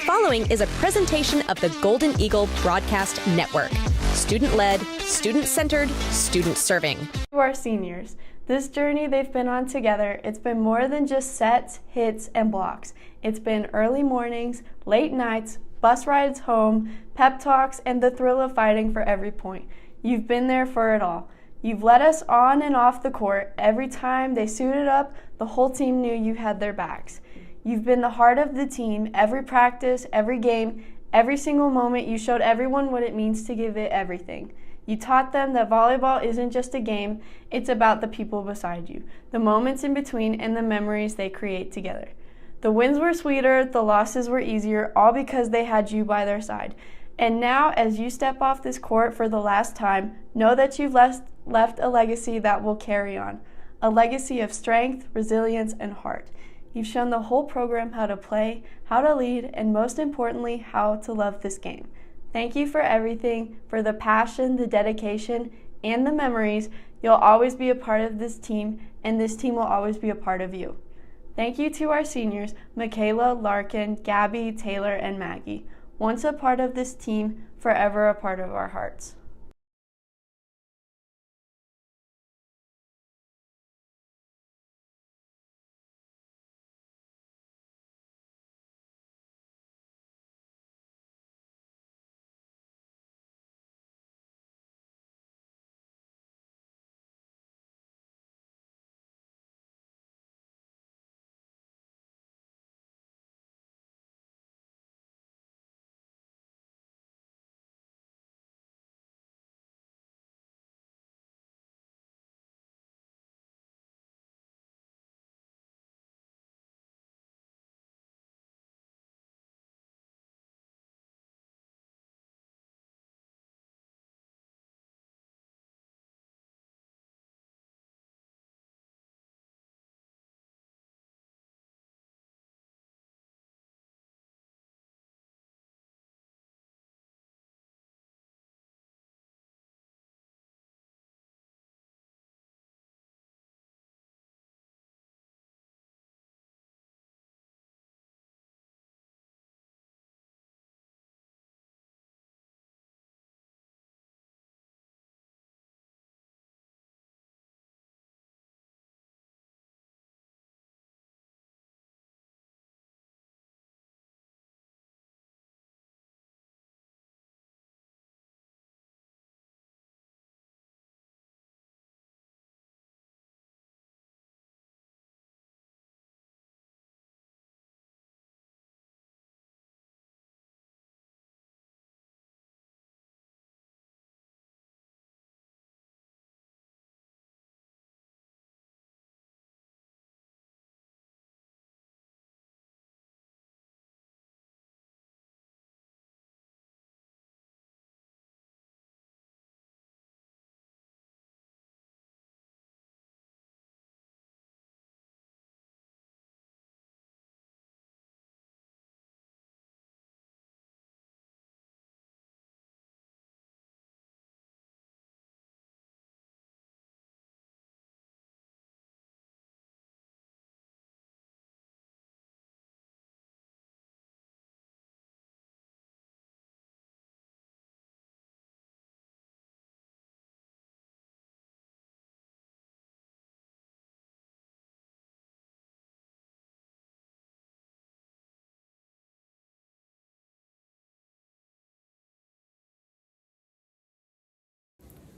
following is a presentation of the Golden Eagle Broadcast Network. Student-led, student-centered, student-serving. To our seniors, this journey they've been on together, it's been more than just sets, hits, and blocks. It's been early mornings, late nights, bus rides home, pep talks, and the thrill of fighting for every point. You've been there for it all. You've led us on and off the court. Every time they suited up, the whole team knew you had their backs. You've been the heart of the team. Every practice, every game, every single moment, you showed everyone what it means to give it everything. You taught them that volleyball isn't just a game, it's about the people beside you, the moments in between, and the memories they create together. The wins were sweeter, the losses were easier, all because they had you by their side. And now, as you step off this court for the last time, know that you've left a legacy that will carry on, a legacy of strength, resilience, and heart. You've shown the whole program how to play, how to lead, and most importantly, how to love this game. Thank you for everything, for the passion, the dedication, and the memories. You'll always be a part of this team, and this team will always be a part of you. Thank you to our seniors, Michaela, Larkin, Gabby, Taylor, and Maggie. Once a part of this team, forever a part of our hearts.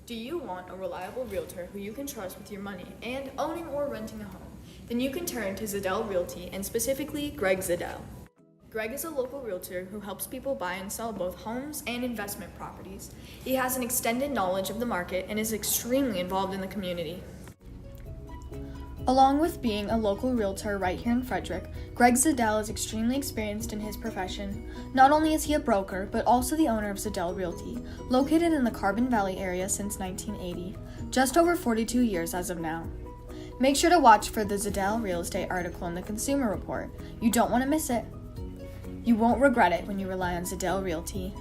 Do you want a reliable realtor who you can trust with your money and owning or renting a home? Then you can turn to Zadell Realty and specifically Greg Zadell. Greg is a local realtor who helps people buy and sell both homes and investment properties. He has an extended knowledge of the market and is extremely involved in the community. Along with being a local realtor right here in Frederick, Greg Zadell is extremely experienced in his profession. Not only is he a broker, but also the owner of Zadell Realty, located in the Carbon Valley area since 1980, just over 42 years as of now. Make sure to watch for the Zadell real estate article in the Consumer Report. You don't want to miss it. You won't regret it when you rely on Zadell Realty.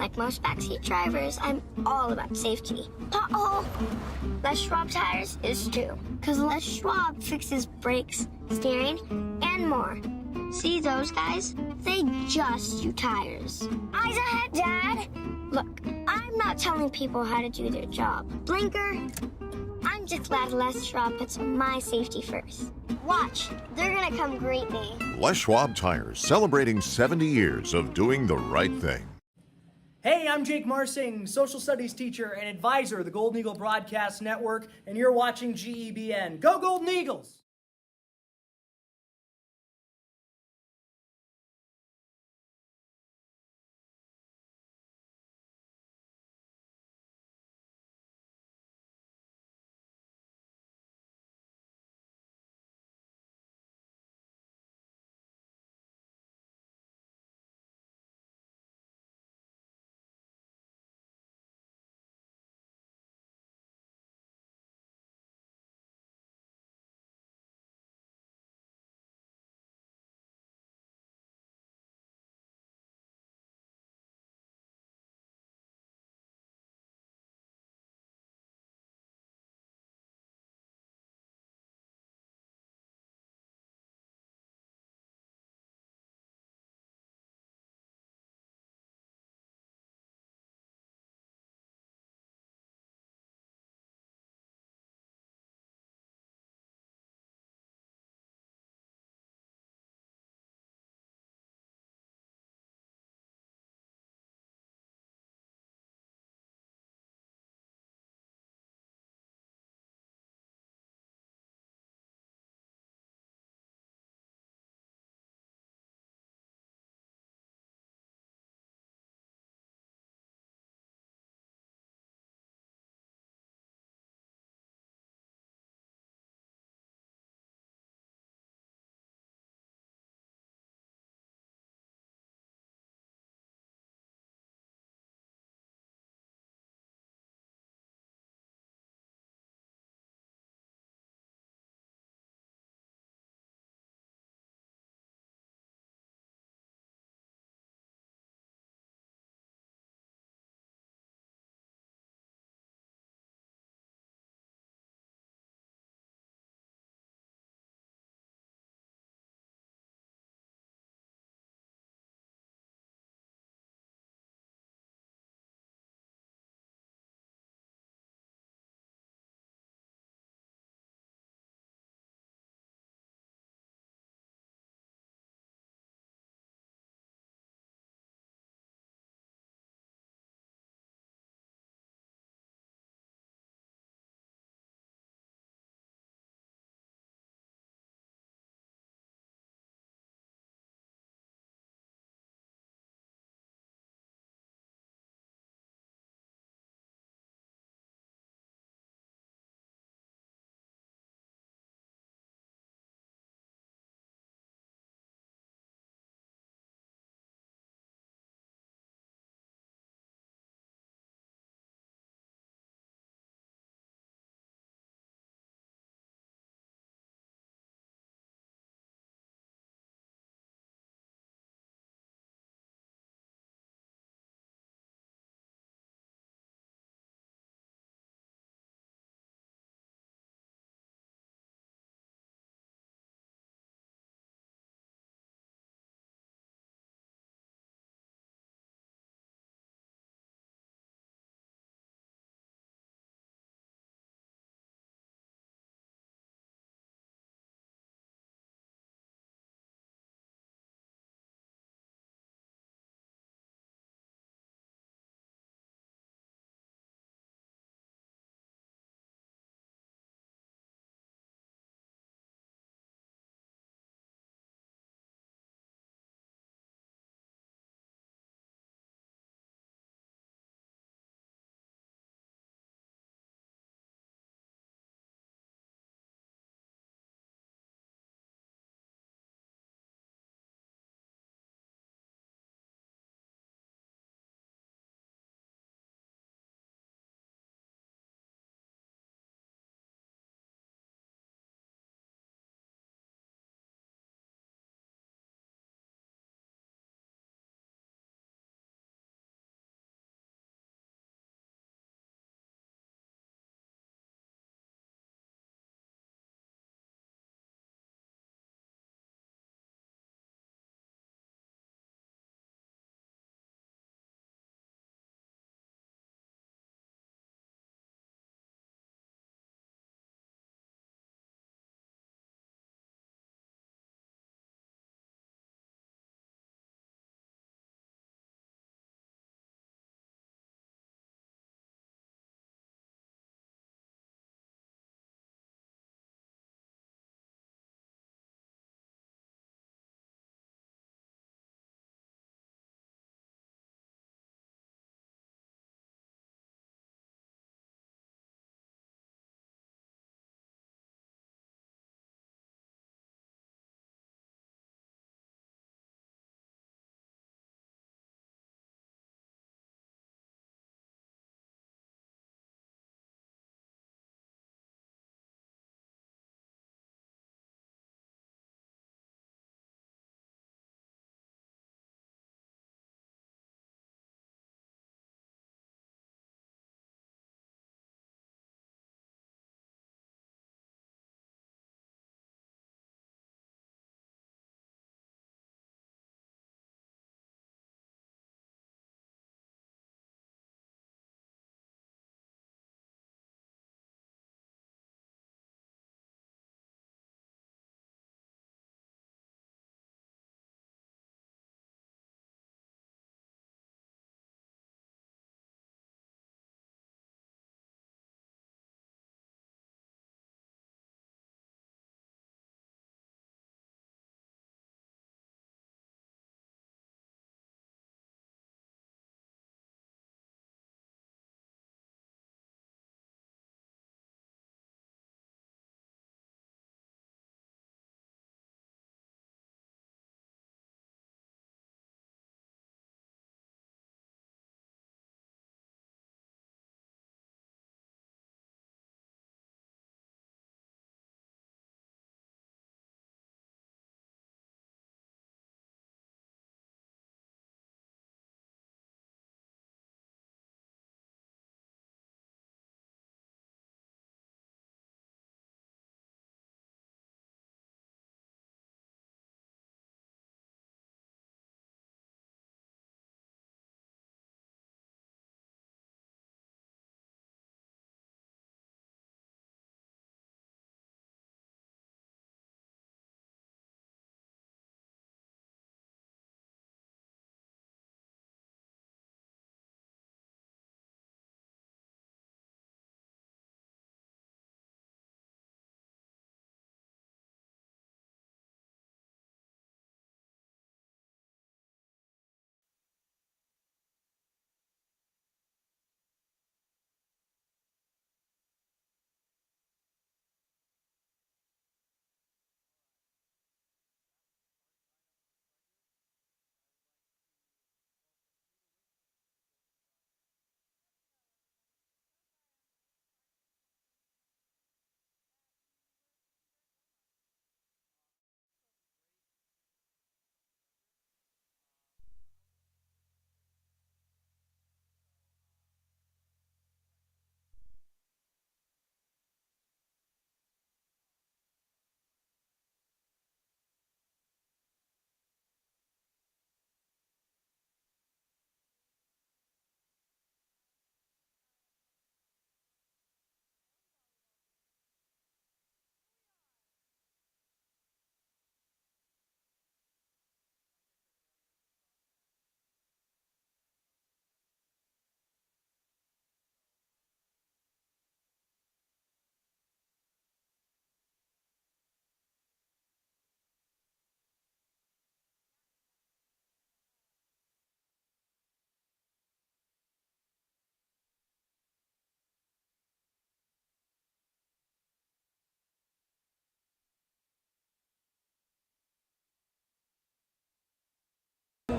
Like most backseat drivers, I'm all about safety. Uh-oh! Les Schwab Tires is too. Because Les Schwab fixes brakes, steering, and more. See those guys? They just do tires. Eyes ahead, Dad! Look, I'm not telling people how to do their job. Blinker, I'm just glad Les Schwab puts my safety first. Watch, they're gonna come greet me. Les Schwab Tires, celebrating 70 years of doing the right thing. Hey, I'm Jake Marsing, social studies teacher and advisor of the Golden Eagle Broadcast Network, and you're watching GEBN. Go Golden Eagles!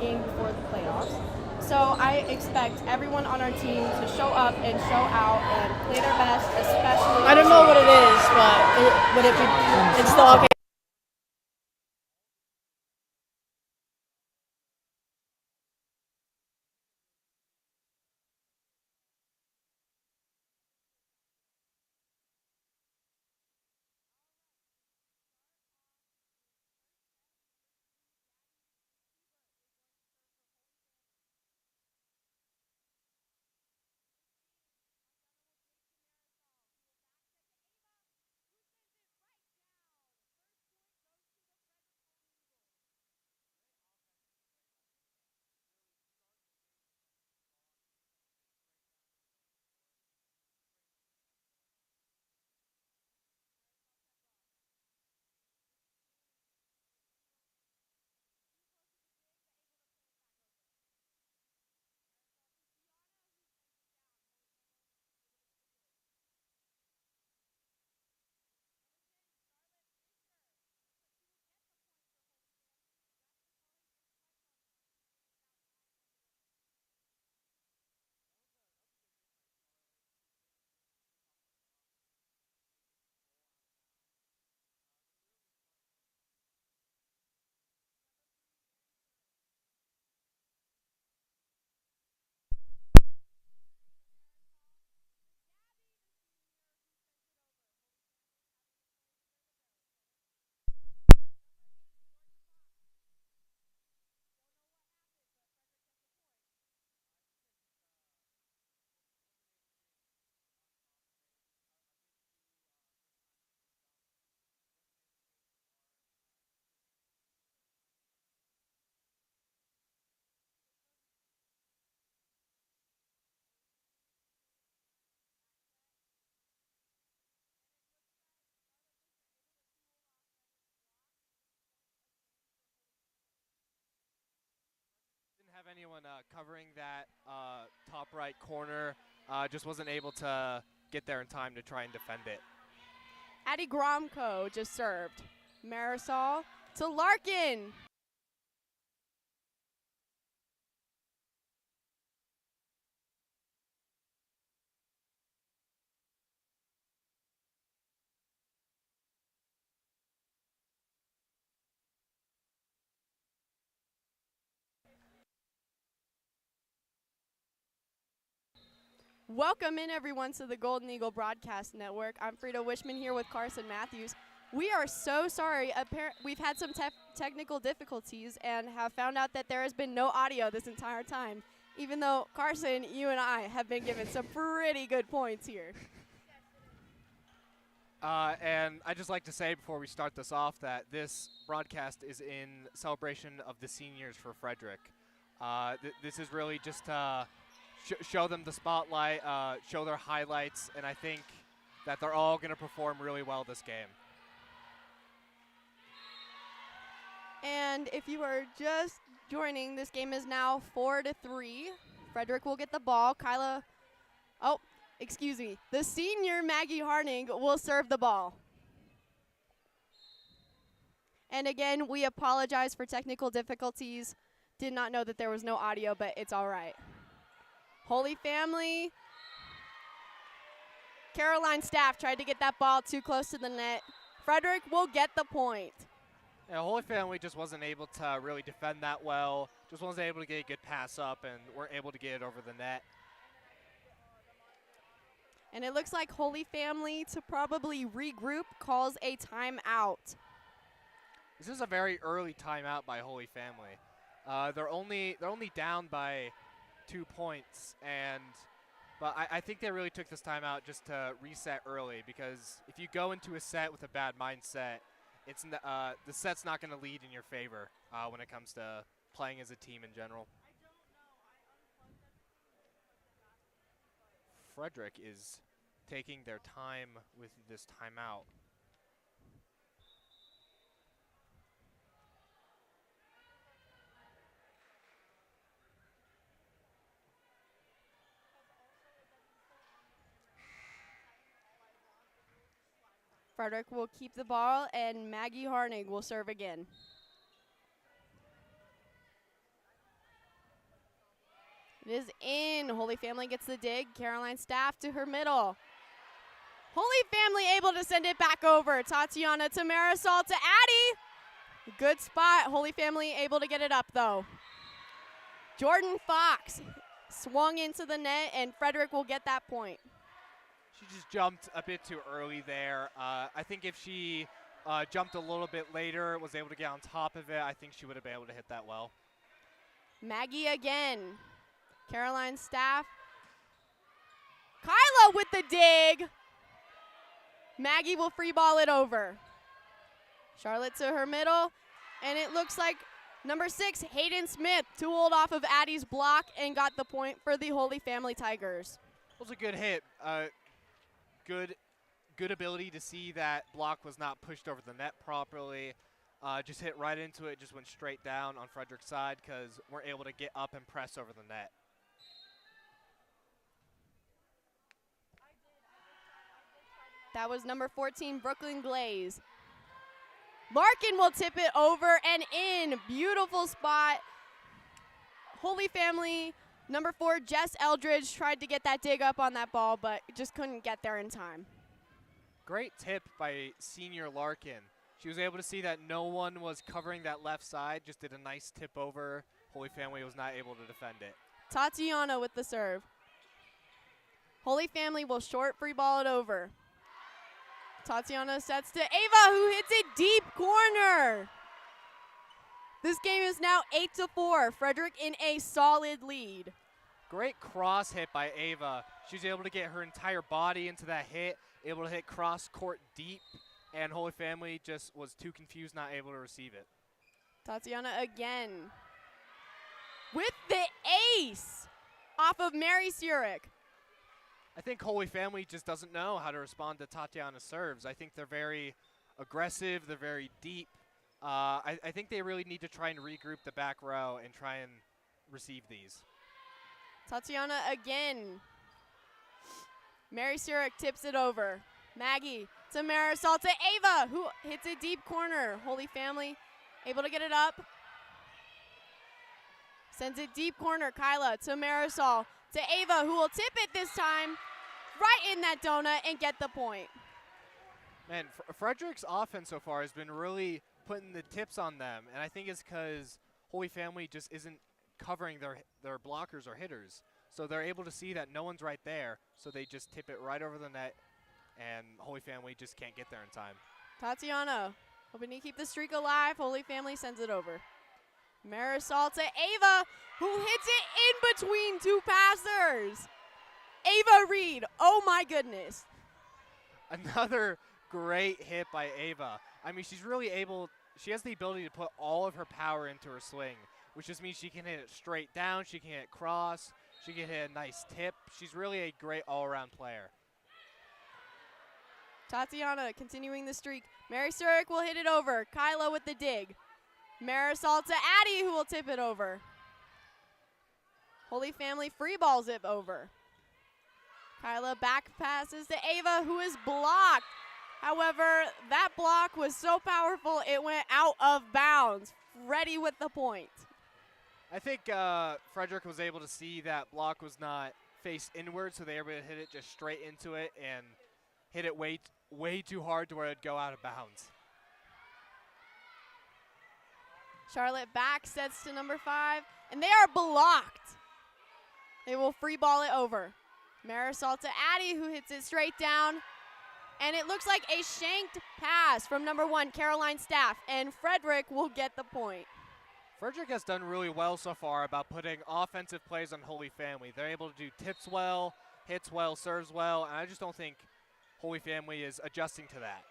game before the playoffs. So I expect everyone on our team to show up and show out and play their best, especially. I don't know what it is, but would it be? It's still okay. Have anyone covering that top right corner, just wasn't able to get there in time to try and defend it. Addie Gromko just served. Marisol to Larkin. Welcome in, everyone, to the Golden Eagle Broadcast Network. I'm Frida Wishman here with Carson Matthews. We are so sorry. We've had some technical difficulties and have found out that there has been no audio this entire time, even though, Carson, you and I have been given some pretty good points here. And I'd just like to say before we start this off that this broadcast is in celebration of the seniors for Frederick. This is really just show them the spotlight, show their highlights, and I think that they're all going to perform really well this game. And if you are just joining, this game is now 4-3. Frederick will get the ball. The senior Maggie Harning will serve the ball. And again, we apologize for technical difficulties. Did not know that there was no audio, but it's all right. Holy Family. Caroline Staff tried to get that ball too close to the net. Frederick will get the point. Yeah, Holy Family just wasn't able to really defend that well. Just wasn't able to get a good pass up and weren't able to get it over the net. And it looks like Holy Family, to probably regroup, calls a timeout. This is a very early timeout by Holy Family. They're only down by 2 points, but I think they really took this timeout just to reset early, because if you go into a set with a bad mindset, the set's not going to lead in your favor when it comes to playing as a team in general. Frederick is taking their time with this timeout. Frederick will keep the ball, and Maggie Harning will serve again. It is in. Holy Family gets the dig. Caroline Staff to her middle. Holy Family able to send it back over. Tatiana to Marisol to Addie. Good spot. Holy Family able to get it up, though. Jordan Fox swung into the net, and Frederick will get that point. She just jumped a bit too early there. I think if she jumped a little bit later, was able to get on top of it, I think she would have been able to hit that well. Maggie again. Caroline Staff. Kyla with the dig. Maggie will free ball it over. Charlotte to her middle, and it looks like number 6, Hayden Smith, tooled off of Addie's block and got the point for the Holy Family Tigers. It was a good hit. Good ability to see that block was not pushed over the net properly. Just hit right into it, just went straight down on Frederick's side because we're able to get up and press over the net. That was number 14, Brooklyn Glaze. Larkin will tip it over and in. Beautiful spot. Holy Family, number 4, Jess Eldridge, tried to get that dig up on that ball, but just couldn't get there in time. Great tip by senior Larkin. She was able to see that no one was covering that left side, just did a nice tip over. Holy Family was not able to defend it. Tatiana with the serve. Holy Family will short free ball it over. Tatiana sets to Ava, who hits it deep corner. This game is now 8-4. Frederick in a solid lead. Great cross hit by Ava. She was able to get her entire body into that hit, able to hit cross court deep, and Holy Family just was too confused, not able to receive it. Tatiana again with the ace off of Mary Surik. I think Holy Family just doesn't know how to respond to Tatiana's serves. I think they're very aggressive. They're very deep. I think they really need to try and regroup the back row and try and receive these. Tatiana again. Mary Surik tips it over. Maggie to Marisol to Ava, who hits a deep corner. Holy Family able to get it up. Sends it deep corner. Kyla to Marisol to Ava, who will tip it this time right in that donut and get the point. Man, Frederick's offense so far has been really putting the tips on them, and I think it's because Holy Family just isn't covering their blockers or hitters. So they're able to see that no one's right there, so they just tip it right over the net, and Holy Family just can't get there in time. Tatiana hoping to keep the streak alive. Holy Family sends it over. Marisol to Ava, who hits it in between two passers. Ava Reed, oh my goodness. Another great hit by Ava. I mean, she has the ability to put all of her power into her swing, which just means she can hit it straight down, she can hit it cross, she can hit a nice tip. She's really a great all-around player. Tatiana continuing the streak. Mary Surik will hit it over. Kyla with the dig. Marisol to Addie, who will tip it over. Holy Family free balls it over. Kyla back passes to Ava, who is blocked. However, that block was so powerful it went out of bounds. Ready with the point. I think Frederick was able to see that block was not faced inward, so they were able to hit it just straight into it and hit it way too hard to where it'd go out of bounds. Charlotte back sets to number 5, and they are blocked. They will free ball it over. Marisol to Addie, who hits it straight down. And it looks like a shanked pass from number 1, Caroline Staff, and Frederick will get the point. Frederick has done really well so far about putting offensive plays on Holy Family. They're able to do tips well, hits well, serves well, and I just don't think Holy Family is adjusting to that.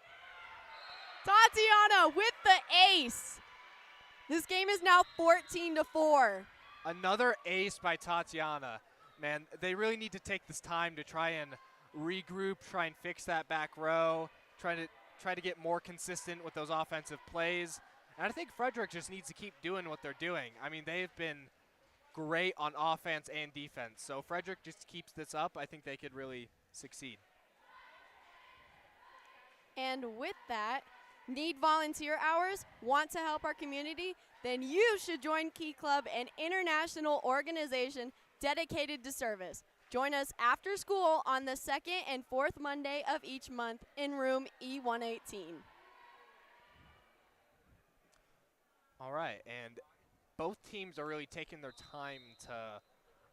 Tatiana with the ace. This game is now 14-4. Another ace by Tatiana. Man, they really need to take this time to try and regroup, try and fix that back row, try to get more consistent with those offensive plays. And I think Frederick just needs to keep doing what they're doing. I mean, they've been great on offense and defense. So Frederick just keeps this up, I think they could really succeed. And with that, need volunteer hours? Want to help our community? Then you should join Key Club, an international organization dedicated to service. Join us after school on the second and fourth Monday of each month in room E118. All right, and both teams are really taking their time to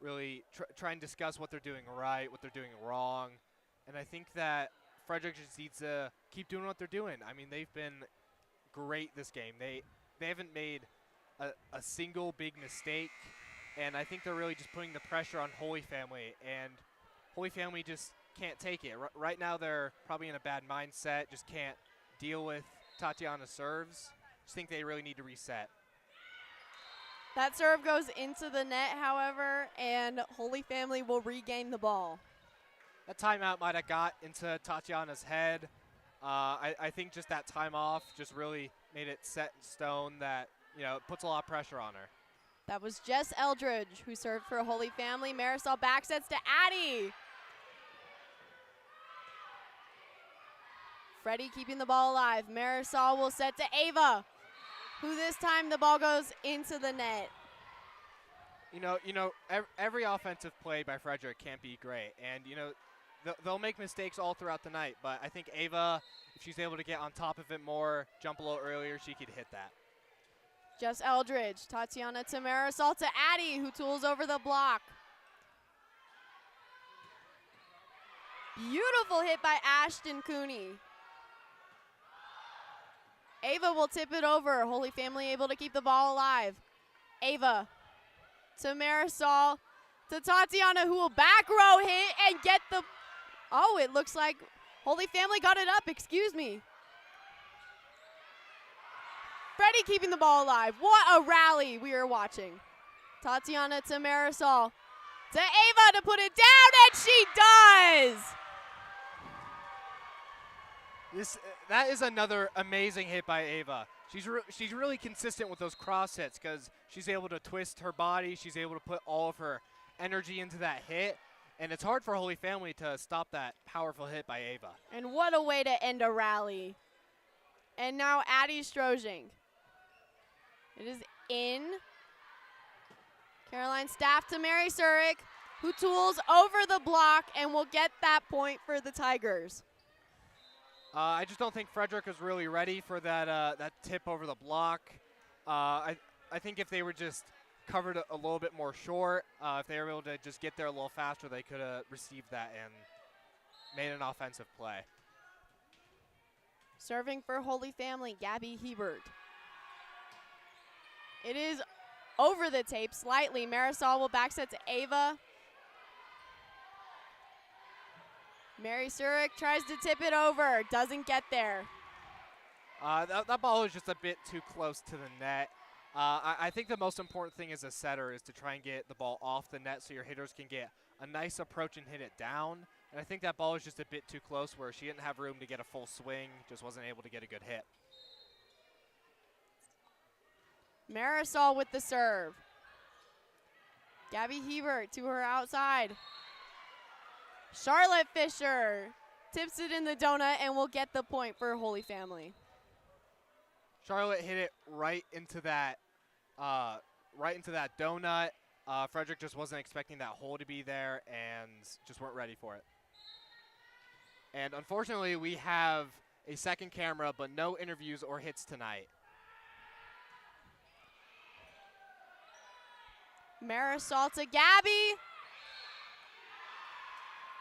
really try and discuss what they're doing right, what they're doing wrong. And I think that Fredericks just needs to keep doing what they're doing. I mean, they've been great this game. They haven't made a single big mistake, and I think they're really just putting the pressure on Holy Family, and Holy Family just can't take it. Right now they're probably in a bad mindset, just can't deal with Tatiana's serves. Just think they really need to reset. That serve goes into the net, however, and Holy Family will regain the ball. That timeout might have got into Tatiana's head. I think just that time off just really made it set in stone that, you know, it puts a lot of pressure on her. That was Jess Eldridge who served for Holy Family. Marisol backsets to Addie. Freddie keeping the ball alive. Marisol will set to Ava, who this time the ball goes into the net. You know, every offensive play by Frederick can't be great, and you know, they'll make mistakes all throughout the night. But I think Ava, if she's able to get on top of it more, jump a little earlier, she could hit that. Jess Eldridge, Tatiana to Marisol to Addie, who tools over the block. Beautiful hit by Ashton Cooney. Ava will tip it over. Holy Family able to keep the ball alive. Ava to Marisol to Tatiana, who will back row hit and get the, oh, it looks like Holy Family got it up, excuse me. Freddie keeping the ball alive. What a rally we are watching. Tatiana to Marisol to Ava to put it down, and she does. That is another amazing hit by Ava. She's really consistent with those cross hits because she's able to twist her body. She's able to put all of her energy into that hit. And it's hard for Holy Family to stop that powerful hit by Ava. And what a way to end a rally. And now Addie Strozing. It is in. Caroline Staff to Mary Surik, who tools over the block and will get that point for the Tigers. I just don't think Frederick was really ready for that tip over the block. I think if they were just covered a little bit more short, if they were able to just get there a little faster, they could have received that and made an offensive play. Serving for Holy Family, Gabby Hebert. It is over the tape slightly. Marisol will backset to Ava. Mary Surik tries to tip it over, doesn't get there. That ball is just a bit too close to the net. I think the most important thing as a setter is to try and get the ball off the net so your hitters can get a nice approach and hit it down. And I think that ball is just a bit too close where she didn't have room to get a full swing, just wasn't able to get a good hit. Marisol with the serve. Gabby Hebert to her outside. Charlotte Fisher tips it in the donut and will get the point for Holy Family. Charlotte hit it right into that donut. Frederick just wasn't expecting that hole to be there and just weren't ready for it. And unfortunately, we have a second camera, but no interviews or hits tonight. Marisol to Gabby.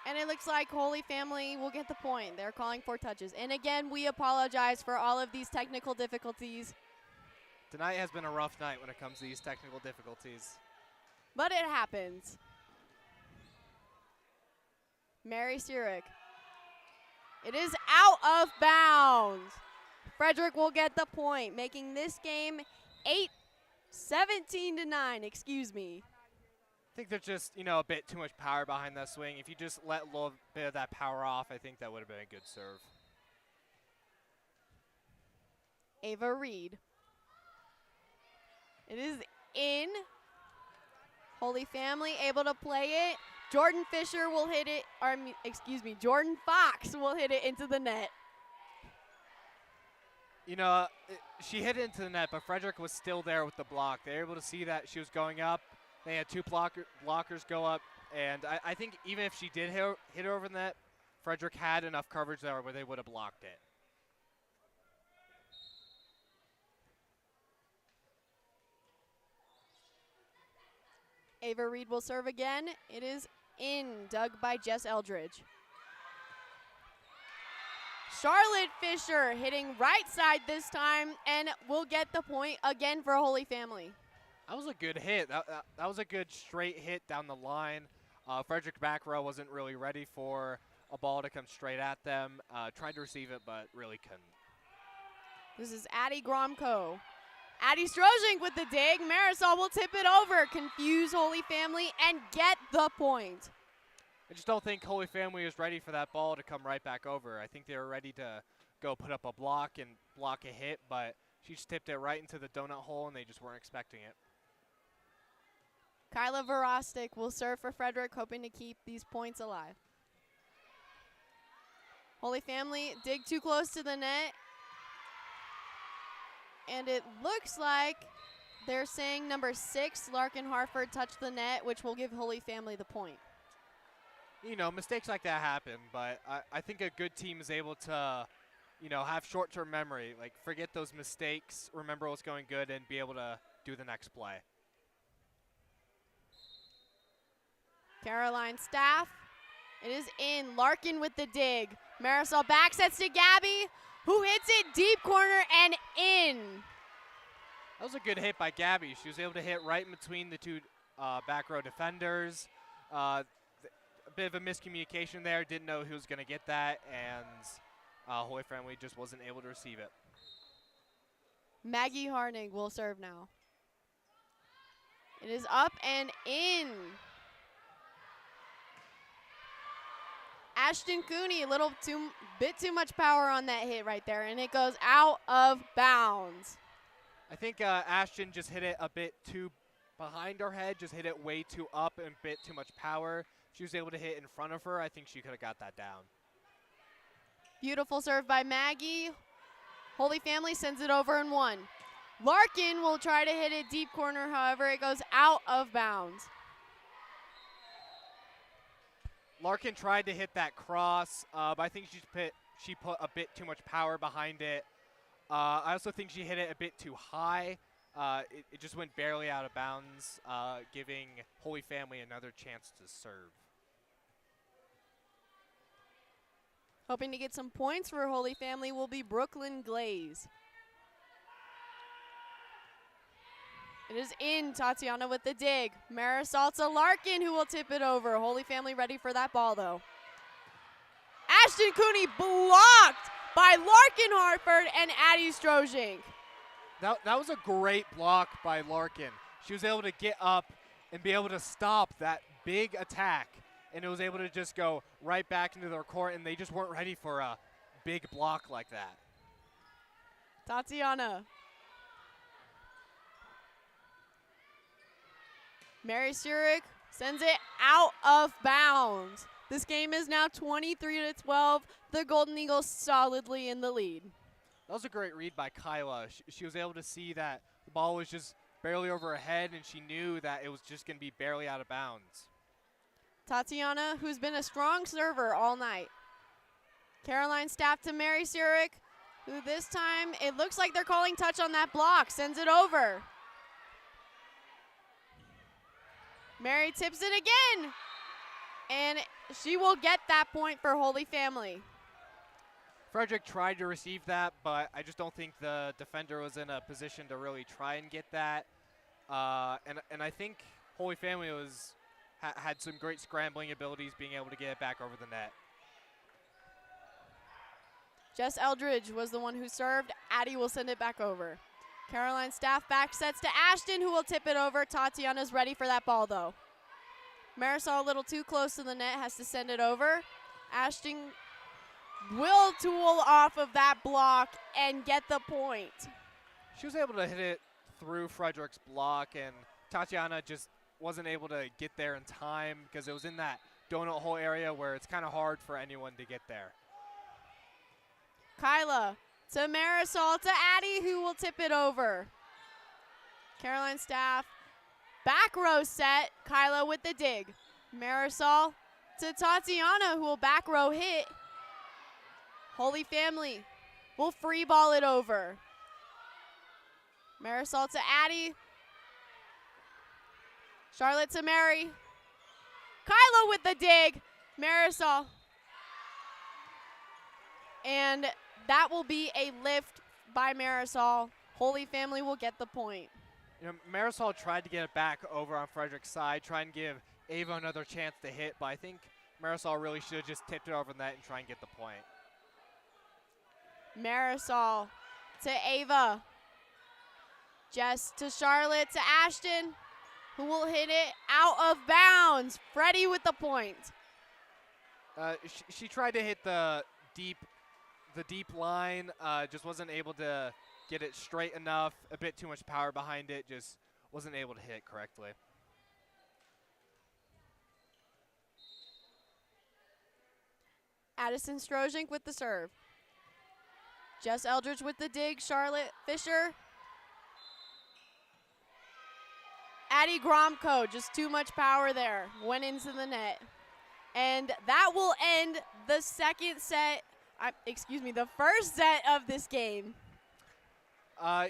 And it looks like Holy Family will get the point. They're calling for touches. And again, we apologize for all of these technical difficulties. Tonight has been a rough night when it comes to these technical difficulties. But it happens. Mary Surik. It is out of bounds. Frederick will get the point, making this game 17-9, excuse me. I think there's just, a bit too much power behind that swing. If you just let a little bit of that power off, I think that would have been a good serve. Ava Reed. It is in. Holy Family able to play it. Jordan Fisher will hit it, Jordan Fox will hit it into the net. She hit it into the net, but Frederick was still there with the block. They were able to see that she was going up, They had two blockers go up, and I think even if she did hit over the net, Frederick had enough coverage there where they would have blocked it. Ava Reed will serve again. It is in, dug by Jess Eldridge. Charlotte Fisher hitting right side this time and will get the point again for Holy Family. That was a good hit. That was a good straight hit down the line. Frederick back row wasn't really ready for a ball to come straight at them. Tried to receive it, but really couldn't. This is Addie Gromko. Addie Strozink with the dig. Marisol will tip it over, confuse Holy Family, and get the point. I just don't think Holy Family was ready for that ball to come right back over. I think they were ready to go put up a block and block a hit, but she just tipped it right into the donut hole, and they just weren't expecting it. Kyla Verostic will serve for Frederick, hoping to keep these points alive. Holy Family dig too close to the net. And it looks like they're saying number 6, Larkin Harford, touched the net, which will give Holy Family the point. You know, mistakes like that happen, but I think a good team is able to, you know, have short-term memory. Like, forget those mistakes, remember what's going good, and be able to do the next play. Caroline Staff. It is in. Larkin with the dig. Marisol back sets to Gabby, who hits it deep corner and in. That was a good hit by Gabby. She was able to hit right in between the two back row defenders. A bit of a miscommunication there. Didn't know who was going to get that, and Holy Family just wasn't able to receive it. Maggie Harding will serve now. It is up and in. Ashton Cooney, a bit too much power on that hit right there, and it goes out of bounds. I think Ashton just hit it a bit too behind her head, just hit it way too up and a bit too much power. She was able to hit in front of her. I think she could have got that down. Beautiful serve by Maggie. Holy Family sends it over and 1. Larkin will try to hit it deep corner, however, it goes out of bounds. Larkin tried to hit that cross, but I think she put a bit too much power behind it. I also think she hit it a bit too high. It just went barely out of bounds, giving Holy Family another chance to serve. Hoping to get some points for Holy Family will be Brooklyn Glaze. It is in. Tatiana with the dig. Marisol to Larkin, who will tip it over. Holy Family ready for that ball, though. Ashton Cooney blocked by Larkin Harford and Addie Strozink. That was a great block by Larkin. She was able to get up and be able to stop that big attack, and it was able to just go right back into their court, and they just weren't ready for a big block like that. Tatiana. Mary Surik sends it out of bounds. This game is now 23-12. The Golden Eagles solidly in the lead. That was a great read by Kyla. She was able to see that the ball was just barely over her head, and she knew that it was just going to be barely out of bounds. Tatiana, who's been a strong server all night. Caroline Staff to Mary Surik, who this time, it looks like they're calling touch on that block, sends it over. Mary tips it again, and she will get that point for Holy Family. Frederick tried to receive that, but I just don't think the defender was in a position to really try and get that. And I think Holy Family had some great scrambling abilities, being able to get it back over the net. Jess Eldridge was the one who served. Addie will send it back over. Caroline Staff back sets to Ashton, who will tip it over. Tatiana's ready for that ball, though. Marisol a little too close to the net, has to send it over. Ashton will tool off of that block and get the point. She was able to hit it through Frederick's block, and Tatiana just wasn't able to get there in time because it was in that donut hole area where it's kind of hard for anyone to get there. Kyla to Marisol to Addie, who will tip it over. Caroline Staff Back row set, Kyla with the dig. Marisol to Tatiana, who will back row hit. Holy Family will free ball it over. Marisol to Addie. Charlotte to Mary. Kyla with the dig. Marisol. And that will be a lift by Marisol. Holy Family will get the point. You know, Marisol tried to get it back over on Frederick's side, trying to give Ava another chance to hit, but I think Marisol really should have just tipped it over the net and try and get the point. Marisol to Ava. Jess to Charlotte to Ashton, who will hit it out of bounds. Freddie with the point. She tried to hit the deep line, just wasn't able to get it straight enough. A bit too much power behind it, just wasn't able to hit it correctly. Addison Strozink with the serve. Jess Eldridge with the dig. Charlotte Fisher. Addie Gromko, just too much power there. Went into the net. And that will end the the first set of this game.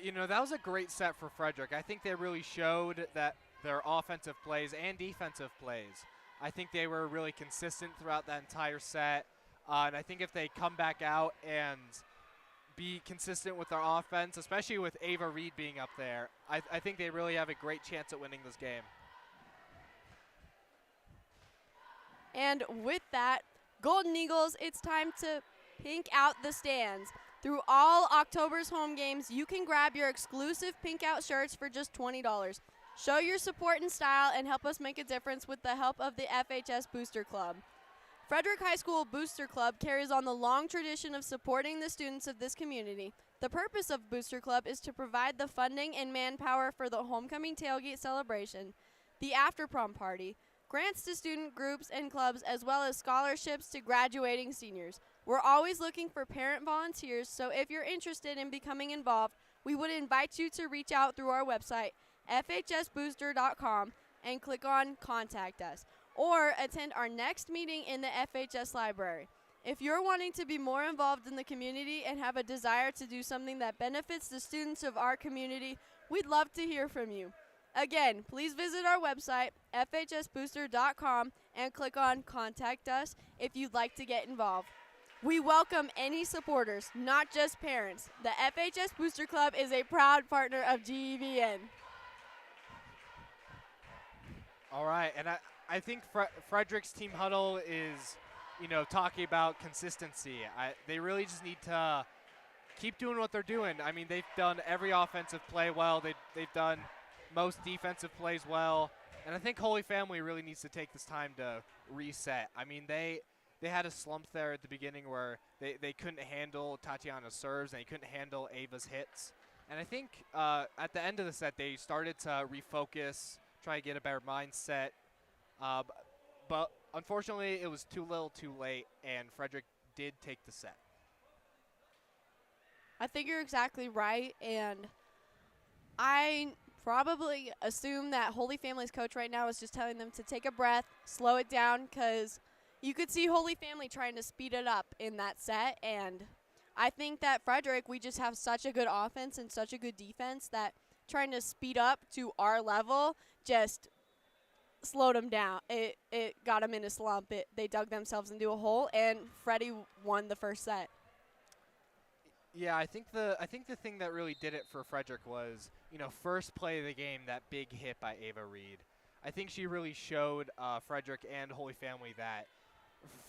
You know, that was a great set for Frederick. I think they really showed that their offensive plays and defensive plays. I think they were really consistent throughout that entire set. And I think if they come back out and be consistent with their offense, especially with Ava Reed being up there, I think they really have a great chance at winning this game. And with that, Golden Eagles, it's time to pink out the stands. Through all October's home games, you can grab your exclusive pink out shirts for just $20. Show your support and style and help us make a difference with the help of the FHS Booster Club. Frederick High School Booster Club carries on the long tradition of supporting the students of this community. The purpose of Booster Club is to provide the funding and manpower for the homecoming tailgate celebration, the after-prom party, grants to student groups and clubs, as well as scholarships to graduating seniors. We're always looking for parent volunteers, so if you're interested in becoming involved, we would invite you to reach out through our website, fhsbooster.com, and click on Contact Us, or attend our next meeting in the FHS library. If you're wanting to be more involved in the community and have a desire to do something that benefits the students of our community, we'd love to hear from you. Again, please visit our website, fhsbooster.com, and click on Contact Us if you'd like to get involved. We welcome any supporters, not just parents. The FHS Booster Club is a proud partner of GEVN. All right, and I think Frederick's team huddle is, you know, talking about consistency. They really just need to keep doing what they're doing. I mean, they've done every offensive play well. They've done most defensive plays well. And I think Holy Family really needs to take this time to reset. I mean, they had a slump there at the beginning where they couldn't handle Tatiana's serves and they couldn't handle Ava's hits. And I think at the end of the set, they started to refocus, try to get a better mindset. But unfortunately, it was too little too late, and Frederick did take the set. I think you're exactly right, and I probably assume that Holy Family's coach right now is just telling them to take a breath, slow it down, because you could see Holy Family trying to speed it up in that set, and I think that Frederick, we just have such a good offense and such a good defense that trying to speed up to our level just slowed them down. It got them in a slump. They dug themselves into a hole, and Freddie won the first set. Yeah, I think the thing that really did it for Frederick was, you know, first play of the game, that big hit by Ava Reed. I think she really showed Frederick and Holy Family that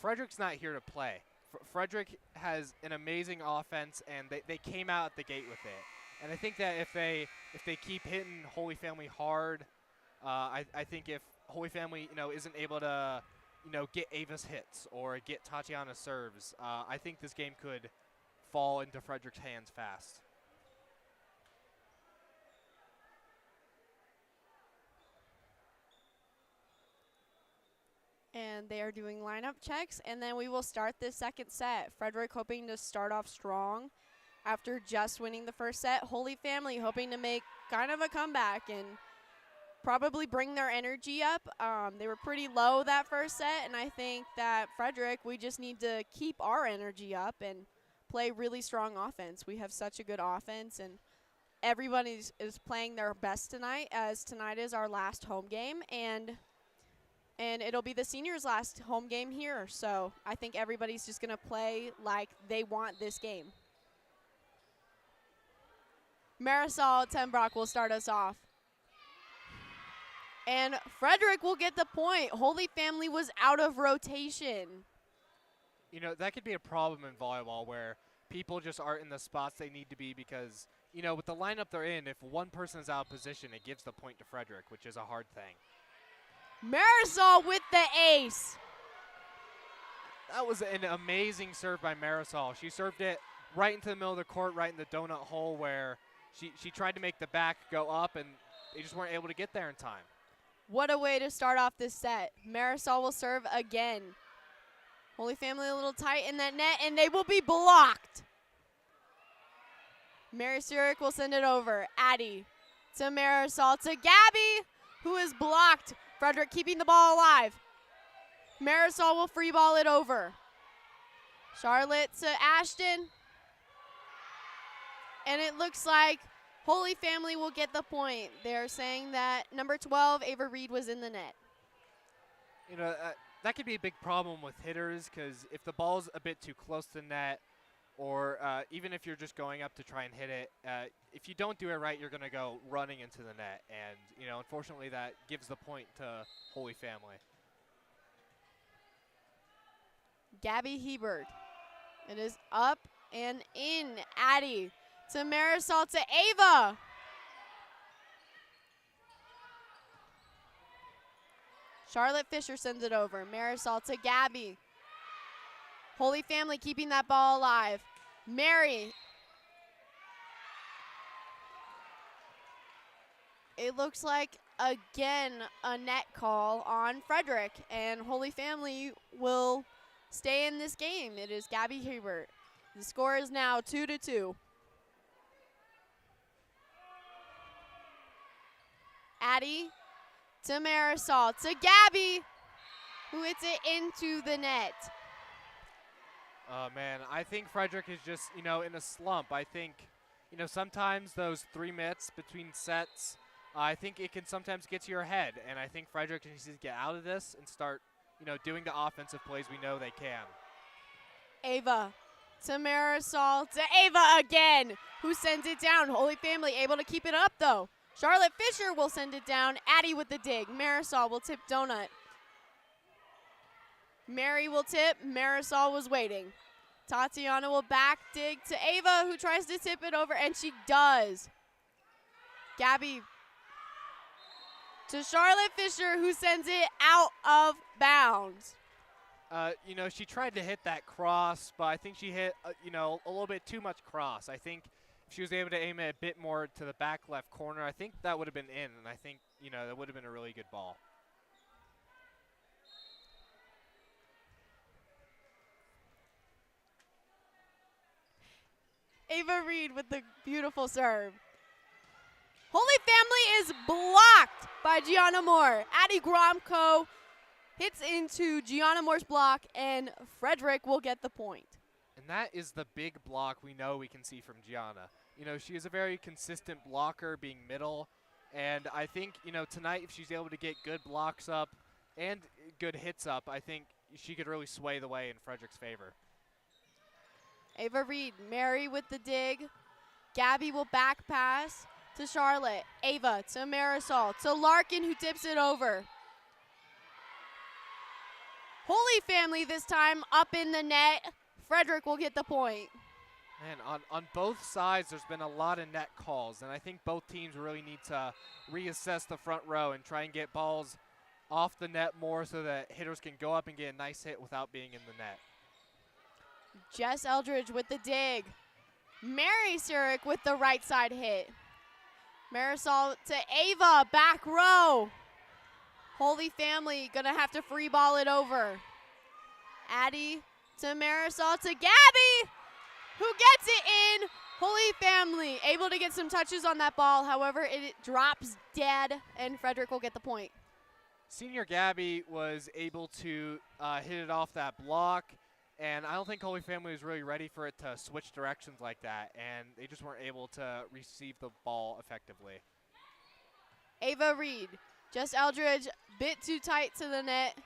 Frederick's not here to play. Frederick has an amazing offense, and they came out at the gate with it. And I think that if they keep hitting Holy Family hard, I think if Holy Family, you know, isn't able to, you know, get Ava's hits or get Tatiana's serves, I think this game could fall into Frederick's hands fast. And they are doing lineup checks, and then we will start this second set. Frederick hoping to start off strong after just winning the first set. Holy Family hoping to make kind of a comeback, and probably bring their energy up. They were pretty low that first set, and I think that Frederick, we just need to keep our energy up and play really strong offense. We have such a good offense, and everybody is playing their best tonight, as tonight is our last home game, and it'll be the seniors' last home game here. So I think everybody's just going to play like they want this game. Marisol Tenbrock will start us off. And Frederick will get the point. Holy Family was out of rotation. You know, that could be a problem in volleyball where people just aren't in the spots they need to be because, you know, with the lineup they're in, if one person is out of position, it gives the point to Frederick, which is a hard thing. Marisol with the ace. That was an amazing serve by Marisol. She served it right into the middle of the court, right in the donut hole where she tried to make the back go up, and they just weren't able to get there in time. What a way to start off this set. Marisol will serve again. Holy Family a little tight in that net, and they will be blocked. Mary Surik will send it over. Addie to Marisol to Gabby, who is blocked. Frederick keeping the ball alive. Marisol will free ball it over. Charlotte to Ashton. And it looks like Holy Family will get the point. They're saying that number 12, Ava Reed, was in the net. You know, that could be a big problem with hitters because if the ball's a bit too close to the net, or even if you're just going up to try and hit it, if you don't do it right, you're going to go running into the net. And, you know, unfortunately, that gives the point to Holy Family. Gabby Hebert. It is up and in. Addie to Marisol to Ava. Charlotte Fisher sends it over. Marisol to Gabby. Holy Family keeping that ball alive. Mary. It looks like, again, a net call on Frederick, and Holy Family will stay in this game. It is Gabby Hebert. The score is now 2-2. Addie to Marisol to Gabby, who hits it into the net. Oh, man, I think Frederick is just, you know, in a slump. I think, you know, sometimes those 3 minutes between sets, I think it can sometimes get to your head. And I think Frederick needs to get out of this and start, you know, doing the offensive plays we know they can. Ava to Marisol to Ava again, who sends it down. Holy Family able to keep it up, though. Charlotte Fisher will send it down. Addie with the dig. Marisol will tip donut. Mary will tip. Marisol was waiting. Tatiana will back dig to Ava, who tries to tip it over, and she does. Gabby to Charlotte Fisher, who sends it out of bounds. You know, she tried to hit that cross, but I think she hit, you know, a little bit too much cross. I think if she was able to aim it a bit more to the back left corner, I think that would have been in, and I think, you know, that would have been a really good ball. Ava Reed with the beautiful serve. Holy Family is blocked by Gianna Moore. Addie Gromko hits into Gianna Moore's block, and Frederick will get the point. And that is the big block we know we can see from Gianna. You know, she is a very consistent blocker, being middle. And I think, you know, tonight if she's able to get good blocks up and good hits up, I think she could really sway the way in Frederick's favor. Ava Reed, Mary with the dig. Gabby will back pass to Charlotte. Ava to Marisol to Larkin, who tips it over. Holy Family this time up in the net. Frederick will get the point. Man, on both sides, there's been a lot of net calls, and I think both teams really need to reassess the front row and try and get balls off the net more so that hitters can go up and get a nice hit without being in the net. Jess Eldridge with the dig. Mary Surik with the right side hit. Marisol to Ava, back row. Holy Family gonna have to free ball it over. Addie to Marisol to Gabby, who gets it in. Holy Family able to get some touches on that ball. However, it drops dead, and Frederick will get the point. Senior Gabby was able to hit it off that block, and I don't think Holy Family was really ready for it to switch directions like that, and they just weren't able to receive the ball effectively. Ava Reed, Jess Eldridge, bit too tight to the net.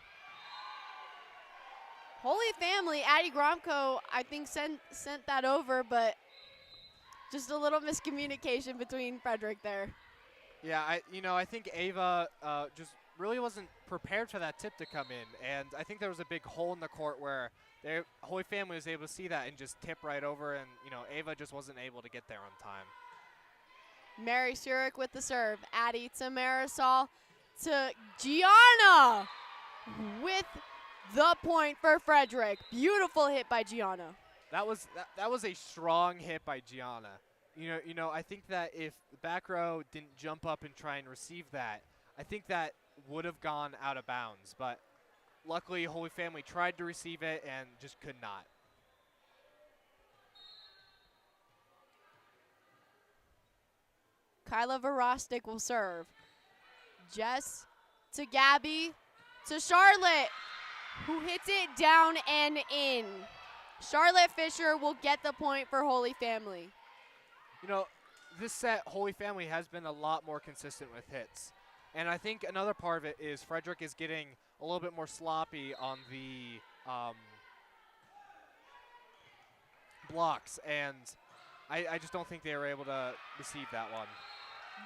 Holy Family, Addie Gromko, I think sent that over, but just a little miscommunication between Frederick there. Yeah, I think Ava just really wasn't prepared for that tip to come in, and I think there was a big hole in the court where Holy Family was able to see that and just tip right over, and Ava just wasn't able to get there on time. Mary Shurik with the serve. Addie to Marisol to Gianna with the point for Frederick. Beautiful hit by Gianna. That was a strong hit by Gianna. I think that if the back row didn't jump up and try and receive that, I think that would have gone out of bounds. But luckily, Holy Family tried to receive it and just could not. Kyla Verostic will serve. Jess to Gabby to Charlotte, who hits it down and in. Charlotte Fisher will get the point for Holy Family. This set, Holy Family has been a lot more consistent with hits. And I think another part of it is Frederick is getting a little bit more sloppy on the blocks. And I just don't think they were able to receive that one.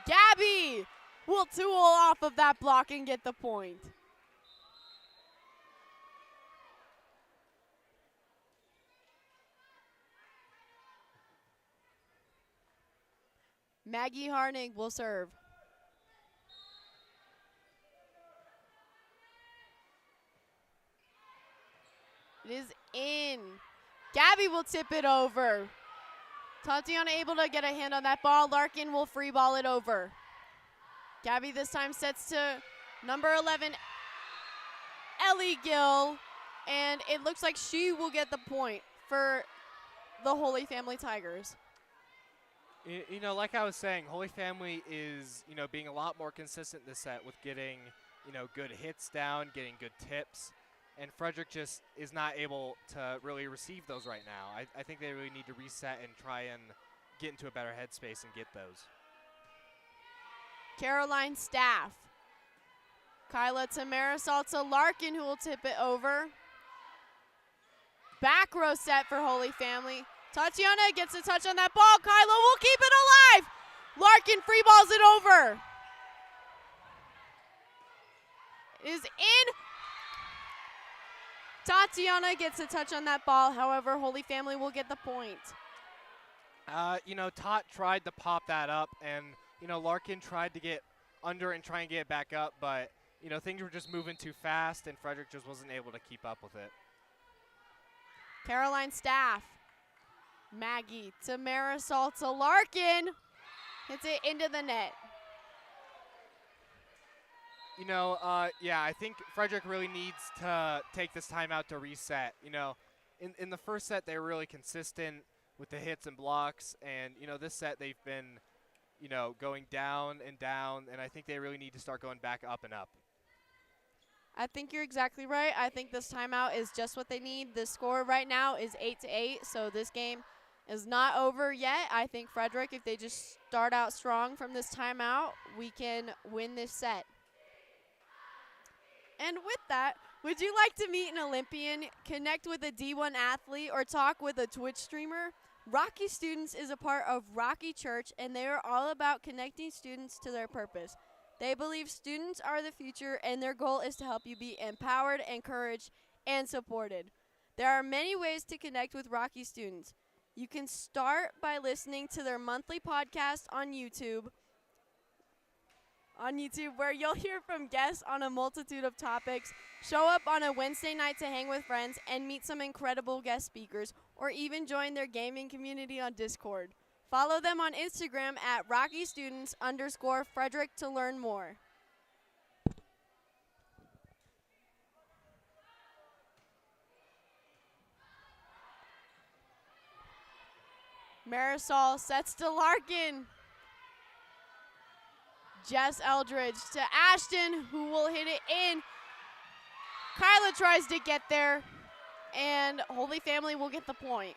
Gabby will tool off of that block and get the point. Maggie Harning will serve. It is in. Gabby will tip it over. Tatiana able to get a hand on that ball. Larkin will free ball it over. Gabby this time sets to number 11, Ellie Gill, and it looks like she will get the point for the Holy Family Tigers. Like I was saying, Holy Family is, being a lot more consistent this set with getting, good hits down, getting good tips. And Frederick just is not able to really receive those right now. I think they really need to reset and try and get into a better headspace and get those. Caroline Staff. Kyla to Marisol to Larkin, who will tip it over. Back row set for Holy Family. Tatiana gets a touch on that ball. Kyla will keep it alive. Larkin free balls it over. It is in. Tatiana gets a touch on that ball. However, Holy Family will get the point. Tot tried to pop that up, and, Larkin tried to get under and try and get it back up, but, things were just moving too fast, and Frederick just wasn't able to keep up with it. Caroline Staff. Maggie to Marisol to Larkin. Hits it into the net. I think Frederick really needs to take this time out to reset. In the first set, they were really consistent with the hits and blocks. And, this set they've been, going down, and I think they really need to start going back up and up. I think you're exactly right. I think this timeout is just what they need. The score right now is 8-8, so this game is not over yet. I think Frederick, if they just start out strong from this timeout, we can win this set. And with that, would you like to meet an Olympian, connect with a D1 athlete, or talk with a Twitch streamer? Rocky Students is a part of Rocky Church, and they are all about connecting students to their purpose. They believe students are the future, and their goal is to help you be empowered, encouraged, and supported. There are many ways to connect with Rocky Students. You can start by listening to their monthly podcast on YouTube, where you'll hear from guests on a multitude of topics, show up on a Wednesday night to hang with friends and meet some incredible guest speakers, or even join their gaming community on Discord. Follow them on Instagram at RockyStudents_Frederick to learn more. Marisol sets to Larkin. Jess Eldridge to Ashton, who will hit it in. Kyla tries to get there, and Holy Family will get the point.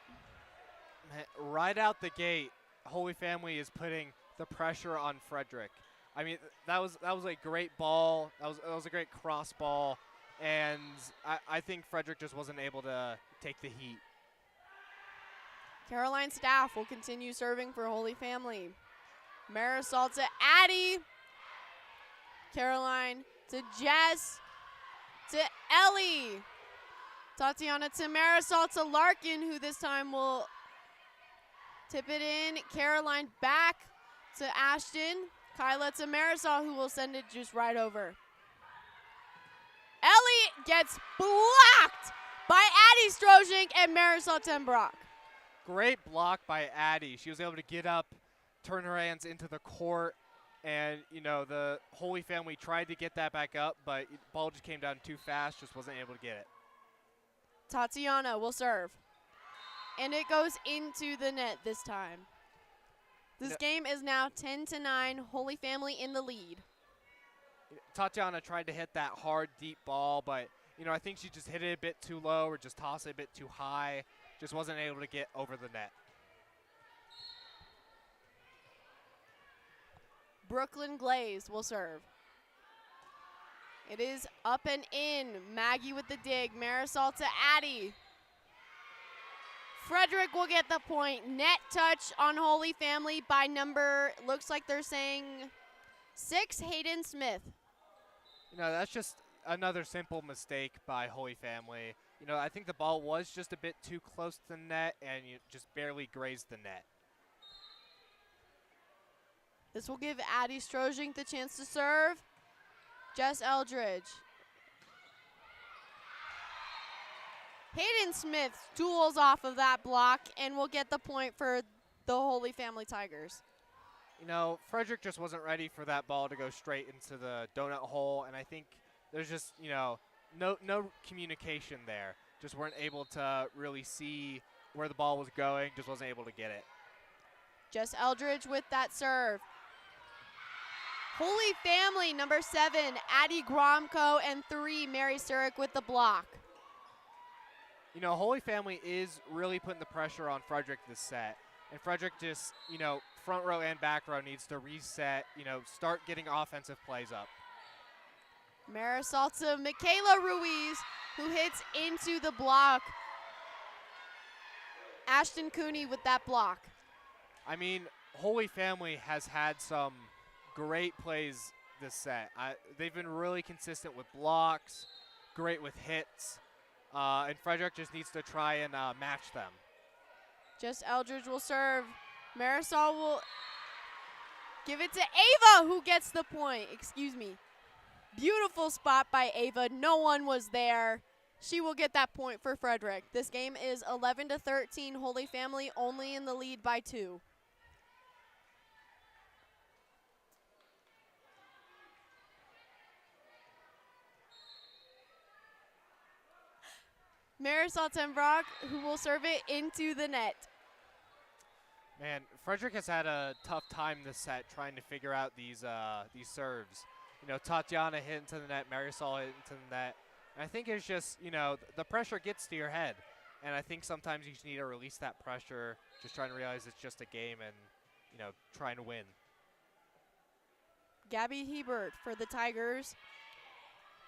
Right out the gate, Holy Family is putting the pressure on Frederick. I mean, that was a great ball. That was a great cross ball, and I think Frederick just wasn't able to take the heat. Caroline Staff will continue serving for Holy Family. Marisol to Addie. Caroline to Jess to Ellie. Tatiana to Marisol to Larkin, who this time will tip it in. Caroline back to Ashton. Kyla to Marisol, who will send it just right over. Ellie gets blocked by Addie Strozik and Marisol Tenbrock. Great block by Addie. She was able to get up, turn her hands into the court, and, you know, the Holy Family tried to get that back up, but the ball just came down too fast, just wasn't able to get it. Tatiana will serve. And it goes into the net this time. This game is now 10-9, Holy Family in the lead. Tatiana tried to hit that hard, deep ball, but, you know, I think she just hit it a bit too low or just tossed it a bit too high. Just wasn't able to get over the net. Brooklyn Glaze will serve. It is up and in. Maggie with the dig. Marisol to Addie. Frederick will get the point. Net touch on Holy Family by number, looks like they're saying 6, Hayden Smith. You know, that's just another simple mistake by Holy Family. You know, I think the ball was just a bit too close to the net and you just barely grazed the net. This will give Addie Strozik the chance to serve. Jess Eldridge. Hayden Smith tools off of that block and will get the point for the Holy Family Tigers. You know, Frederick just wasn't ready for that ball to go straight into the donut hole, and I think there's just, you know, no communication there. Just weren't able to really see where the ball was going, just wasn't able to get it. Jess Eldridge with that serve. Holy Family, number 7, Addie Gromko, and 3, Mary Sturrock with the block. You know, Holy Family is really putting the pressure on Frederick this set. And Frederick just, you know, front row and back row needs to reset, you know, start getting offensive plays up. Marisol to Michaela Ruiz, who hits into the block. Ashton Cooney with that block. I mean, Holy Family has had some great plays this set. They've been really consistent with blocks, great with hits, and Frederick just needs to try and match them. Jess Eldridge will serve. Marisol will give it to Ava, who gets the point. Excuse me. Beautiful spot by Ava. No one was there. She will get that point for Frederick. This game is 11-13. Holy Family only in the lead by 2. Marisol Tenbrock, who will serve it into the net. Man, Frederick has had a tough time this set trying to figure out these serves. You know, Tatiana hit into the net, Marisol hit into the net. And I think it's just, you know, the pressure gets to your head. And I think sometimes you just need to release that pressure, just trying to realize it's just a game and, you know, trying to win. Gabby Hebert for the Tigers.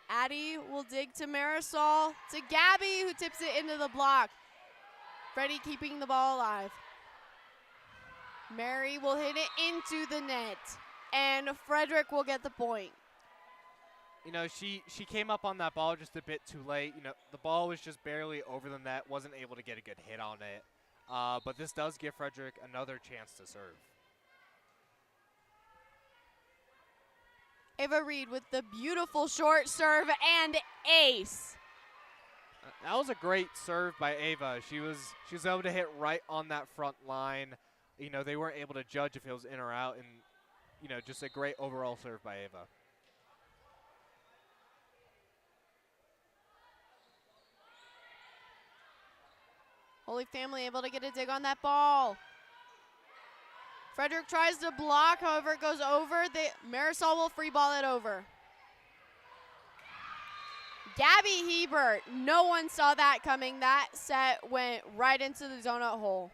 Addie will dig to Marisol, to Gabby, who tips it into the block. Freddie keeping the ball alive. Mary will hit it into the net, and Frederick will get the point. You know, she came up on that ball just a bit too late. You know, the ball was just barely over the net, wasn't able to get a good hit on it. But this does give Frederick another chance to serve. Ava Reed with the beautiful short serve and ace. That was a great serve by Ava. She was able to hit right on that front line. You know, they weren't able to judge if it was in or out, and, you know, just a great overall serve by Ava. Holy Family able to get a dig on that ball. Frederick tries to block, however it goes over. Marisol will free ball it over. Gabby Hebert, no one saw that coming. That set went right into the donut hole.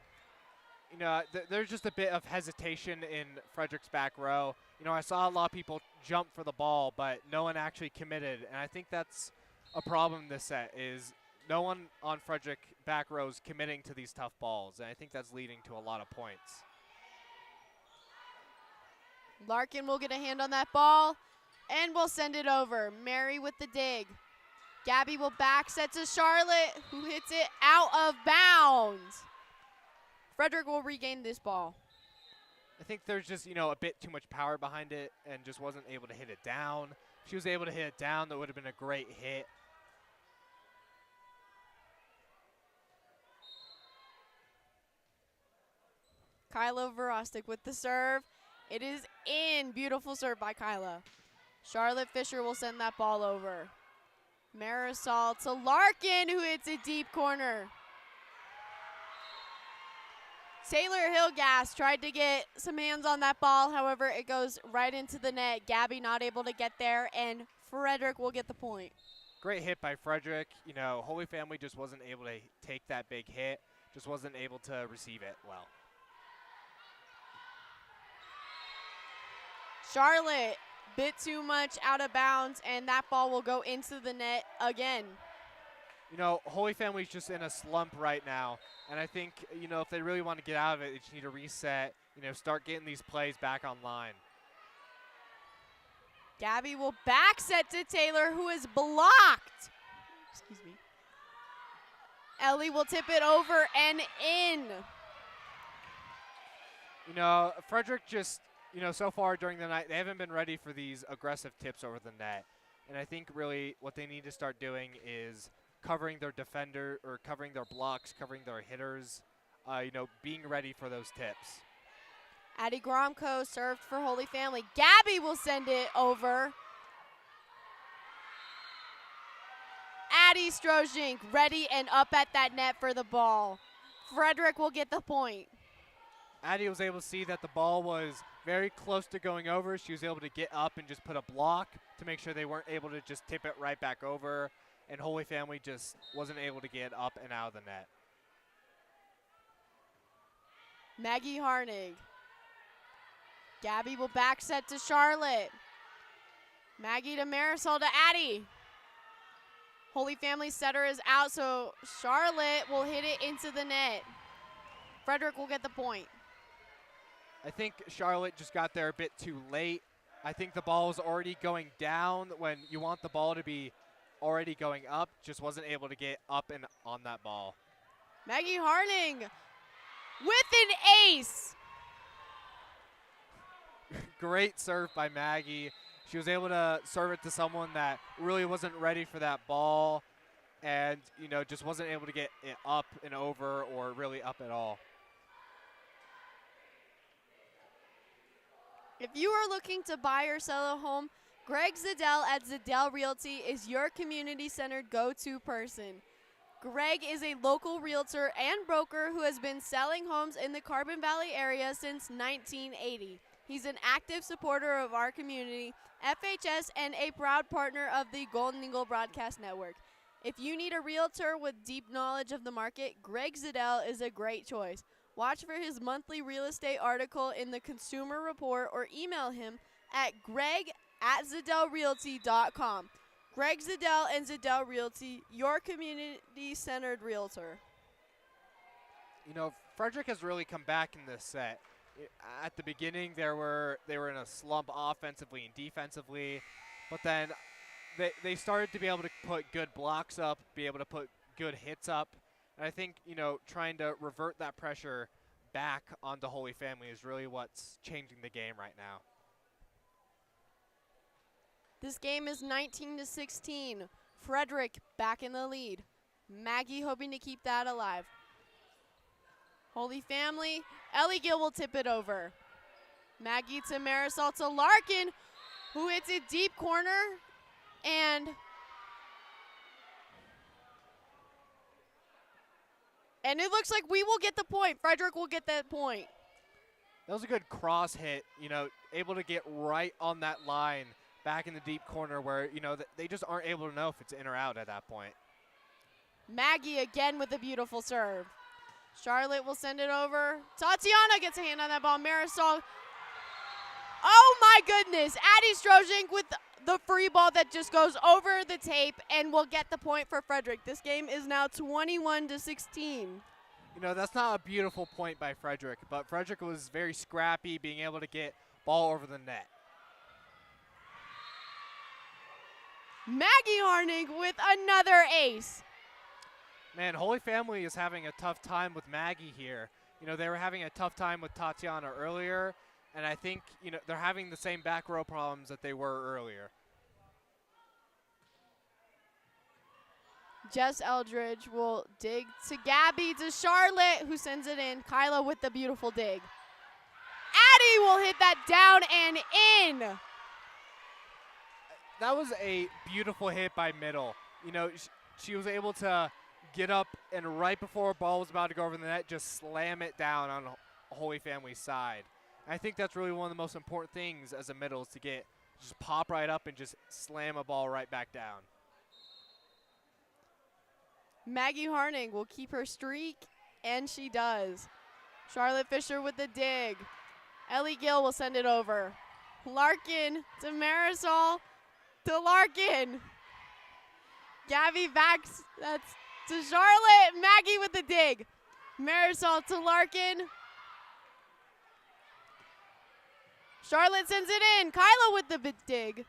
You know, there's just a bit of hesitation in Frederick's back row. You know, I saw a lot of people jump for the ball, but no one actually committed. And I think that's a problem this set is no one on Frederick back row is committing to these tough balls. And I think that's leading to a lot of points. Larkin will get a hand on that ball and will send it over. Mary with the dig. Gabby will back set to Charlotte, who hits it out of bounds. Frederick will regain this ball. I think there's just, you know, a bit too much power behind it and just wasn't able to hit it down. If she was able to hit it down, that would have been a great hit. Kyla Verostic with the serve. It is in. Beautiful serve by Kyla. Charlotte Fisher will send that ball over. Marisol to Larkin, who hits a deep corner. Taylor Hillgas tried to get some hands on that ball. However, it goes right into the net. Gabby not able to get there, and Frederick will get the point. Great hit by Frederick. You know, Holy Family just wasn't able to take that big hit, just wasn't able to receive it well. Charlotte, bit too much out of bounds, and that ball will go into the net again. You know, Holy Family's just in a slump right now, and I think, you know, if they really want to get out of it, they just need to reset, you know, start getting these plays back online. Gabby will back set to Taylor, who is blocked. Excuse me. Ellie will tip it over and in. You know, Frederick just, you know, so far during the night, they haven't been ready for these aggressive tips over the net. And I think really what they need to start doing is covering their defender or covering their blocks, covering their hitters, you know, being ready for those tips. Addie Gromko served for Holy Family. Gabby will send it over. Addie Strozink ready and up at that net for the ball. Frederick will get the point. Addie was able to see that the ball was very close to going over. She was able to get up and just put a block to make sure they weren't able to just tip it right back over. And Holy Family just wasn't able to get up and out of the net. Maggie Harnig. Gabby will back set to Charlotte. Maggie to Marisol to Addie. Holy Family setter is out, so Charlotte will hit it into the net. Frederick will get the point. I think Charlotte just got there a bit too late. I think the ball was already going down when you want the ball to be already going up. Just wasn't able to get up and on that ball. Maggie Harning with an ace. Great serve by Maggie. She was able to serve it to someone that really wasn't ready for that ball and, you know, just wasn't able to get it up and over or really up at all. If you are looking to buy or sell a home, Greg Zadell at Zadell Realty is your community-centered go-to person. Greg is a local realtor and broker who has been selling homes in the Carbon Valley area since 1980. He's an active supporter of our community, FHS, and a proud partner of the Golden Eagle Broadcast Network. If you need a realtor with deep knowledge of the market, Greg Zadell is a great choice. Watch for his monthly real estate article in the Consumer Report or email him at greg@ZadellRealty.com. Greg Zadell and Zadell Realty, your community-centered realtor. You know, Frederick has really come back in this set. At the beginning, they were in a slump offensively and defensively, but then they started to be able to put good blocks up, be able to put good hits up. And I think, you know, trying to revert that pressure back onto Holy Family is really what's changing the game right now. This game is 19-16. Frederick back in the lead. Maggie hoping to keep that alive. Holy Family, Ellie Gill will tip it over. Maggie to Marisol to Larkin, who hits a deep corner, and it looks like we will get the point. Frederick will get that point. That was a good cross hit, able to get right on that line back in the deep corner where, they just aren't able to know if it's in or out at that point. Maggie again with a beautiful serve. Charlotte will send it over. Tatiana gets a hand on that ball. Marisol. Oh my goodness. Addie Strojank with the free ball that just goes over the tape and will get the point for Frederick. This game is now 21-16. That's not a beautiful point by Frederick, but Frederick was very scrappy, being able to get ball over the net. Maggie Harning with another ace. Man, Holy Family is having a tough time with Maggie here. They were having a tough time with Tatiana earlier, and I think, they're having the same back row problems that they were earlier. Jess Eldridge will dig to Gabby, to Charlotte, who sends it in. Kyla with the beautiful dig. Addie will hit that down and in. That was a beautiful hit by Middle. She was able to get up and right before a ball was about to go over the net, just slam it down on Holy Family's side. I think that's really one of the most important things as a Middle is to just pop right up and just slam a ball right back down. Maggie Harning will keep her streak, and she does. Charlotte Fisher with the dig. Ellie Gill will send it over. Larkin to Marisol to Larkin. Gabby backs, that's to Charlotte. Maggie with the dig. Marisol to Larkin. Charlotte sends it in. Kyla with the dig.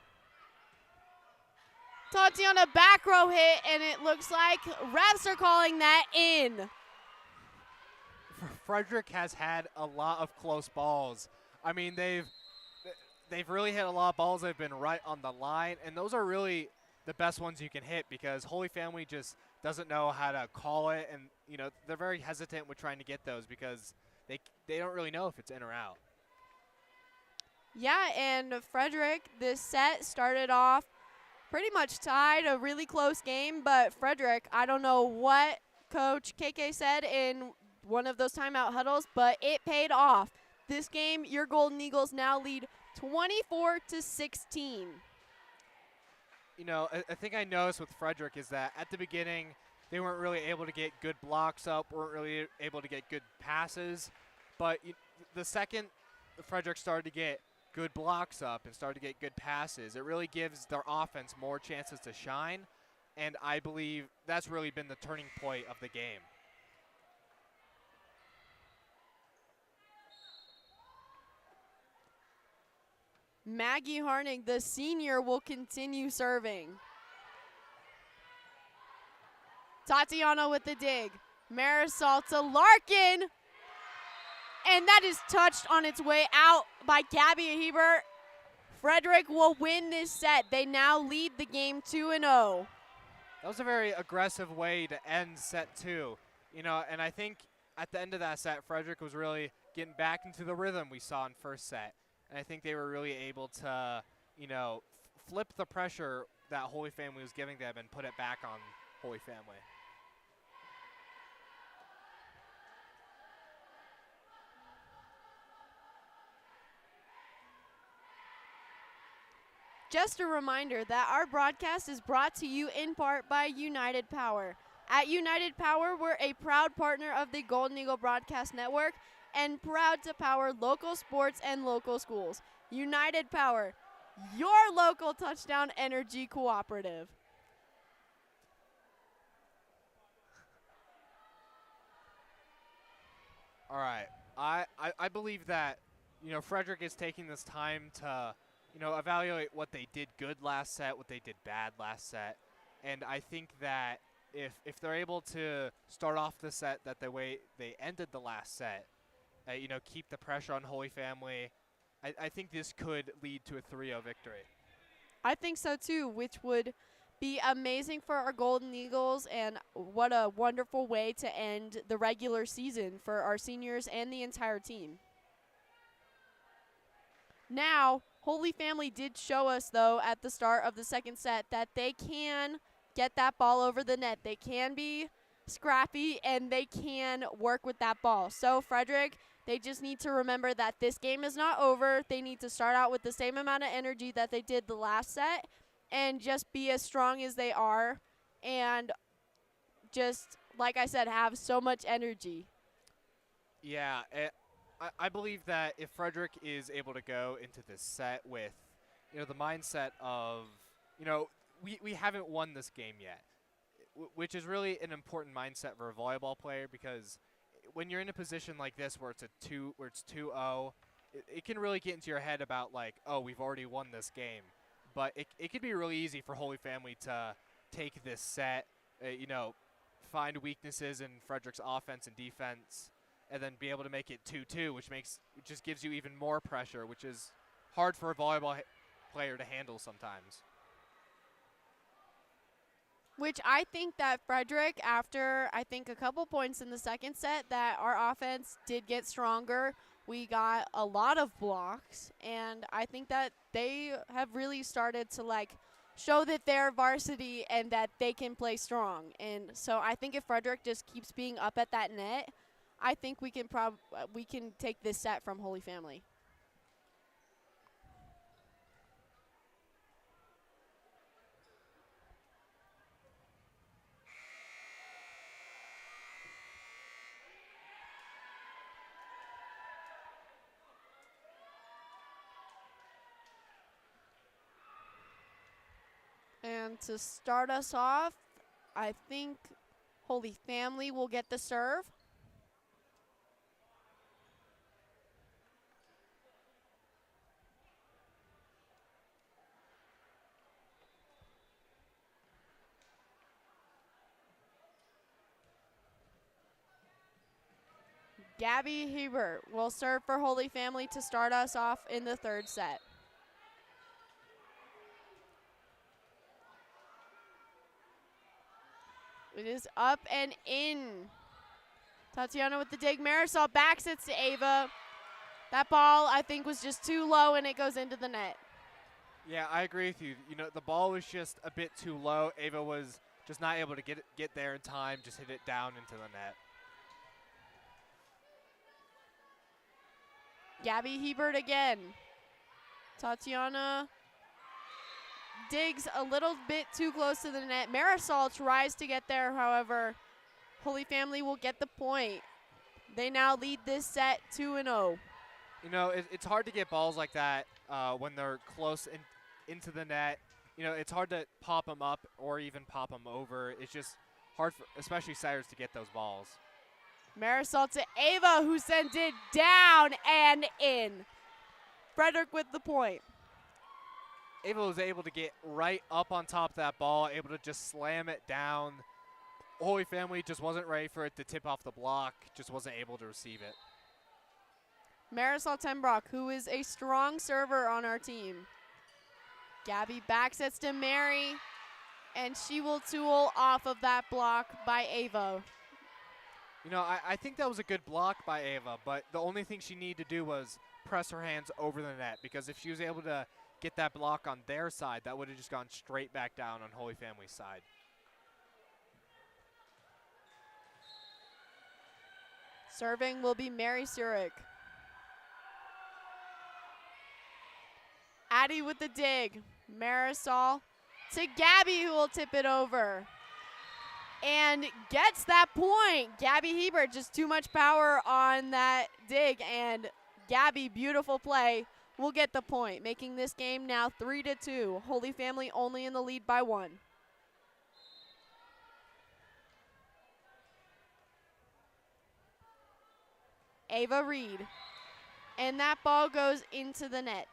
Tatiana back row hit, and it looks like refs are calling that in. Frederick has had a lot of close balls. I mean, they've really hit a lot of balls that have been right on the line, and those are really the best ones you can hit because Holy Family just doesn't know how to call it, and they're very hesitant with trying to get those because they don't really know if it's in or out. Yeah, and Frederick, this set started off pretty much tied, a really close game, but Frederick, I don't know what Coach KK said in one of those timeout huddles, but it paid off. This game, your Golden Eagles now lead 24-16. I think I noticed with Frederick is that at the beginning, they weren't really able to get good blocks up, weren't really able to get good passes, but the second Frederick started to get good blocks up and started to get good passes, it really gives their offense more chances to shine, and I believe that's really been the turning point of the game. Maggie Harning, the senior, will continue serving. Tatiana with the dig. Marisol to Larkin. And that is touched on its way out by Gabby Hebert. Frederick will win this set. They now lead the game 2-0. That was a very aggressive way to end set 2. And I think at the end of that set, Frederick was really getting back into the rhythm we saw in first set. And I think they were really able to, flip the pressure that Holy Family was giving them and put it back on Holy Family. Just a reminder that our broadcast is brought to you in part by United Power. At United Power, we're a proud partner of the Golden Eagle Broadcast Network and proud to power local sports and local schools. United Power, your local touchdown energy cooperative. All right. I believe that, Frederick is taking this time to, evaluate what they did good last set, what they did bad last set. And I think that if they're able to start off the set that the way they ended the last set, keep the pressure on Holy Family, I think this could lead to a 3-0 victory. I think so too, which would be amazing for our Golden Eagles, and what a wonderful way to end the regular season for our seniors and the entire team. Now, Holy Family did show us, though, at the start of the second set that they can get that ball over the net. They can be scrappy, and they can work with that ball. So Frederick They just need to remember that this game is not over. They need to start out with the same amount of energy that they did the last set and just be as strong as they are and just, like I said, have so much energy. Yeah, I believe that if Frederick is able to go into this set with, the mindset of, we haven't won this game yet, which is really an important mindset for a volleyball player, because when you're in a position like this where it's 2-0, it can really get into your head about like, oh, we've already won this game. But it could be really easy for Holy Family to take this set, find weaknesses in Frederick's offense and defense, and then be able to make it 2-2, which just gives you even more pressure, which is hard for a volleyball player to handle sometimes. Which I think that Frederick, after I think a couple points in the second set, that our offense did get stronger. We got a lot of blocks, and I think that they have really started to show that they're varsity and that they can play strong. And so I think if Frederick just keeps being up at that net, I think we can take this set from Holy Family. And to start us off, I think Holy Family will get the serve. Gabby Hebert will serve for Holy Family to start us off in the third set. It is up and in. Tatiana with the dig. Marisol backsets to Ava. That ball, I think, was just too low, and it goes into the net. Yeah, I agree with you. The ball was just a bit too low. Ava was just not able to get there in time, just hit it down into the net. Gabby Hebert again. Tatiana digs a little bit too close to the net. Marisol tries to get there, however, Holy Family will get the point. They now lead this set 2-0. It's hard to get balls like that when they're close into the net. It's hard to pop them up or even pop them over. It's just hard, for especially setters, to get those balls. Marisol to Ava, who sent it down and in. Frederick with the point. Ava was able to get right up on top of that ball, able to just slam it down. Holy Family just wasn't ready for it to tip off the block, just wasn't able to receive it. Marisol Tenbrock, who is a strong server on our team. Gabby backsets to Mary, and she will tool off of that block by Ava. I think that was a good block by Ava, but the only thing she needed to do was press her hands over the net, because if she was able to get that block on their side, that would have just gone straight back down on Holy Family's side. Serving will be Mary Surik. Addie with the dig. Marisol to Gabby, who will tip it over. And gets that point. Gabby Hebert, just too much power on that dig. And Gabby, beautiful play, will get the point, making this game now 3-2. Holy Family only in the lead by 1. Ava Reed. And that ball goes into the net.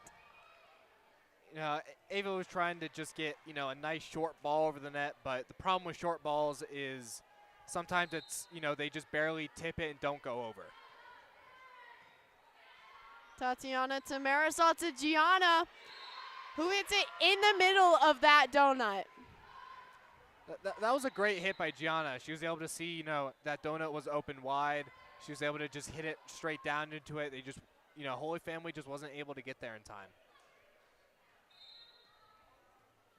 Ava was trying to just get, a nice short ball over the net, but the problem with short balls is sometimes it's, they just barely tip it and don't go over. Tatiana to Marisol to Gianna, who hits it in the middle of that donut. That was a great hit by Gianna. She was able to see, that donut was open wide. She was able to just hit it straight down into it. They just, Holy Family just wasn't able to get there in time.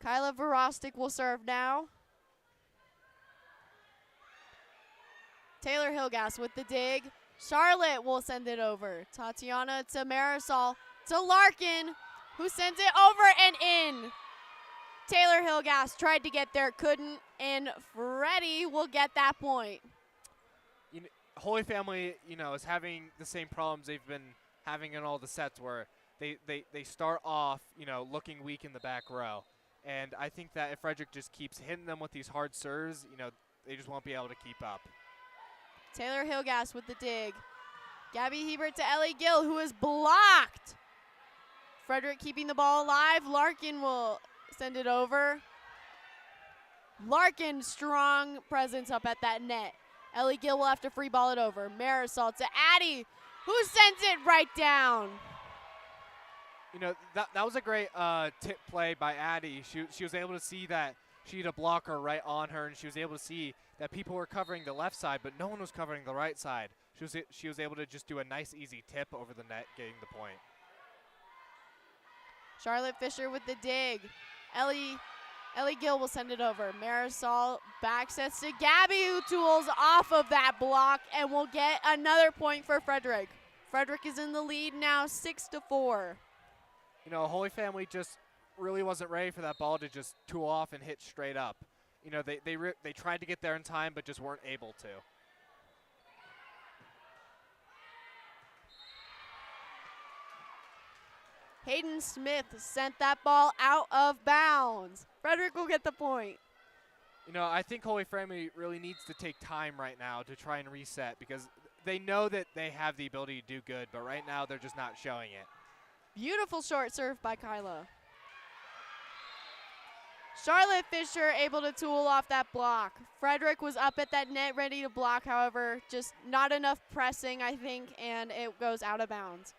Kyla Verostic will serve now. Taylor Hilgas with the dig. Charlotte will send it over. Tatiana to Marisol to Larkin, who sends it over and in. Taylor Hillgas tried to get there, couldn't, and Freddie will get that point. Holy Family, is having the same problems they've been having in all the sets where they start off, looking weak in the back row. And I think that if Frederick just keeps hitting them with these hard serves, they just won't be able to keep up. Taylor Hillgas with the dig. Gabby Hebert to Ellie Gill, who is blocked. Frederick keeping the ball alive. Larkin will send it over. Larkin, strong presence up at that net. Ellie Gill will have to free ball it over. Marisol to Addie, who sends it right down. That was a great tip play by Addie. She was able to see that she had a blocker right on her, and she was able to see that people were covering the left side, but no one was covering the right side. She was able to just do a nice, easy tip over the net, getting the point. Charlotte Fisher with the dig. Ellie Gill will send it over. Marisol back sets to Gabby, who tools off of that block and will get another point for Frederick. Frederick is in the lead now, 6-4. Holy Family just really wasn't ready for that ball to just tool off and hit straight up. They tried to get there in time, but just weren't able to. Hayden Smith sent that ball out of bounds. Frederick will get the point. I think Holy Family really needs to take time right now to try and reset, because they know that they have the ability to do good, but right now they're just not showing it. Beautiful short serve by Kyla. Charlotte Fisher able to tool off that block. Frederick was up at that net ready to block, however, just not enough pressing, I think, and it goes out of bounds.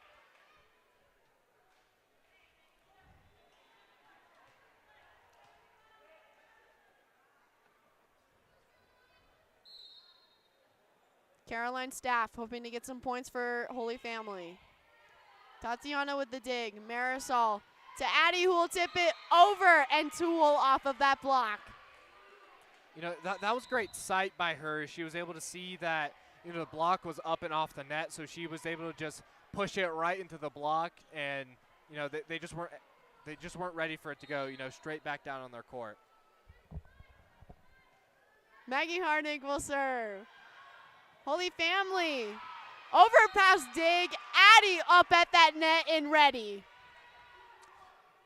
Caroline Staff hoping to get some points for Holy Family. Tatiana with the dig. Marisol to Addie, who will tip it over and tool off of that block. That was great sight by her. She was able to see that the block was up and off the net, so she was able to just push it right into the block, and they just weren't ready for it to go straight back down on their court. Maggie Harnig will serve. Holy Family, overpass dig, Addie up at that net and ready.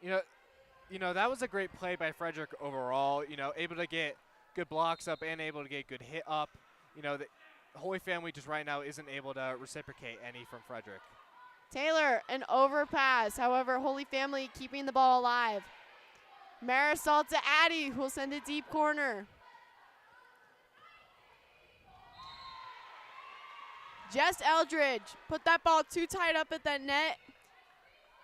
That was a great play by Frederick overall. Able to get good blocks up and able to get good hit up. The Holy Family just right now isn't able to reciprocate any from Frederick. Taylor, an overpass. However, Holy Family keeping the ball alive. Marisol to Addie, who will send it deep corner. Jess Eldridge put that ball too tight up at that net,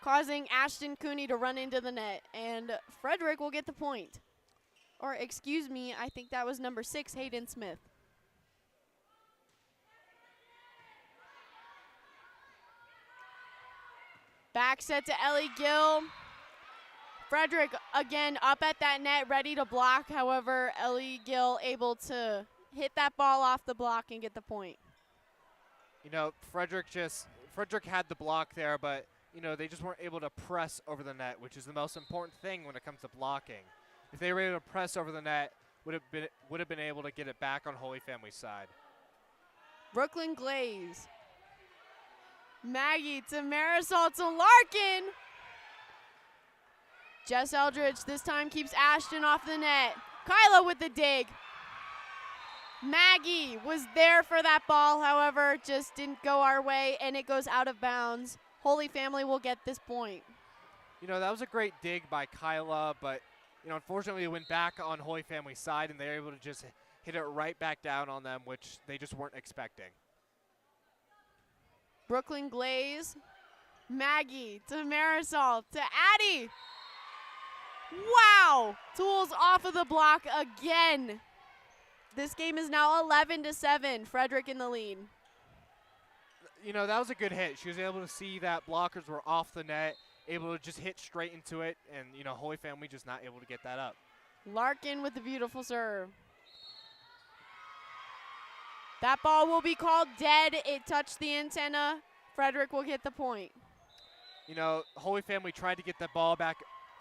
causing Ashton Cooney to run into the net, and Frederick will get the point. Or excuse me, I think that was number 6, Hayden Smith. Back set to Ellie Gill. Frederick again up at that net, ready to block. However, Ellie Gill able to hit that ball off the block and get the point. Frederick had the block there, but they just weren't able to press over the net, which is the most important thing when it comes to blocking. If they were able to press over the net, would have been able to get it back on Holy Family's side. Brooklyn Glaze. Maggie to Marisol to Larkin. Jess Eldridge this time keeps Ashton off the net. Kyla with the dig. Maggie was there for that ball, however, just didn't go our way, and it goes out of bounds. Holy Family will get this point. That was a great dig by Kyla, but, unfortunately it went back on Holy Family's side, and they were able to just hit it right back down on them, which they just weren't expecting. Brooklyn Glaze. Maggie to Marisol to Addie. Wow! Tools off of the block again. This game is now 11-7. Frederick in the lead. That was a good hit. She was able to see that blockers were off the net, able to just hit straight into it, and, Holy Family just not able to get that up. Larkin with the beautiful serve. That ball will be called dead. It touched the antenna. Frederick will get the point. You know, Holy Family tried to get the ball back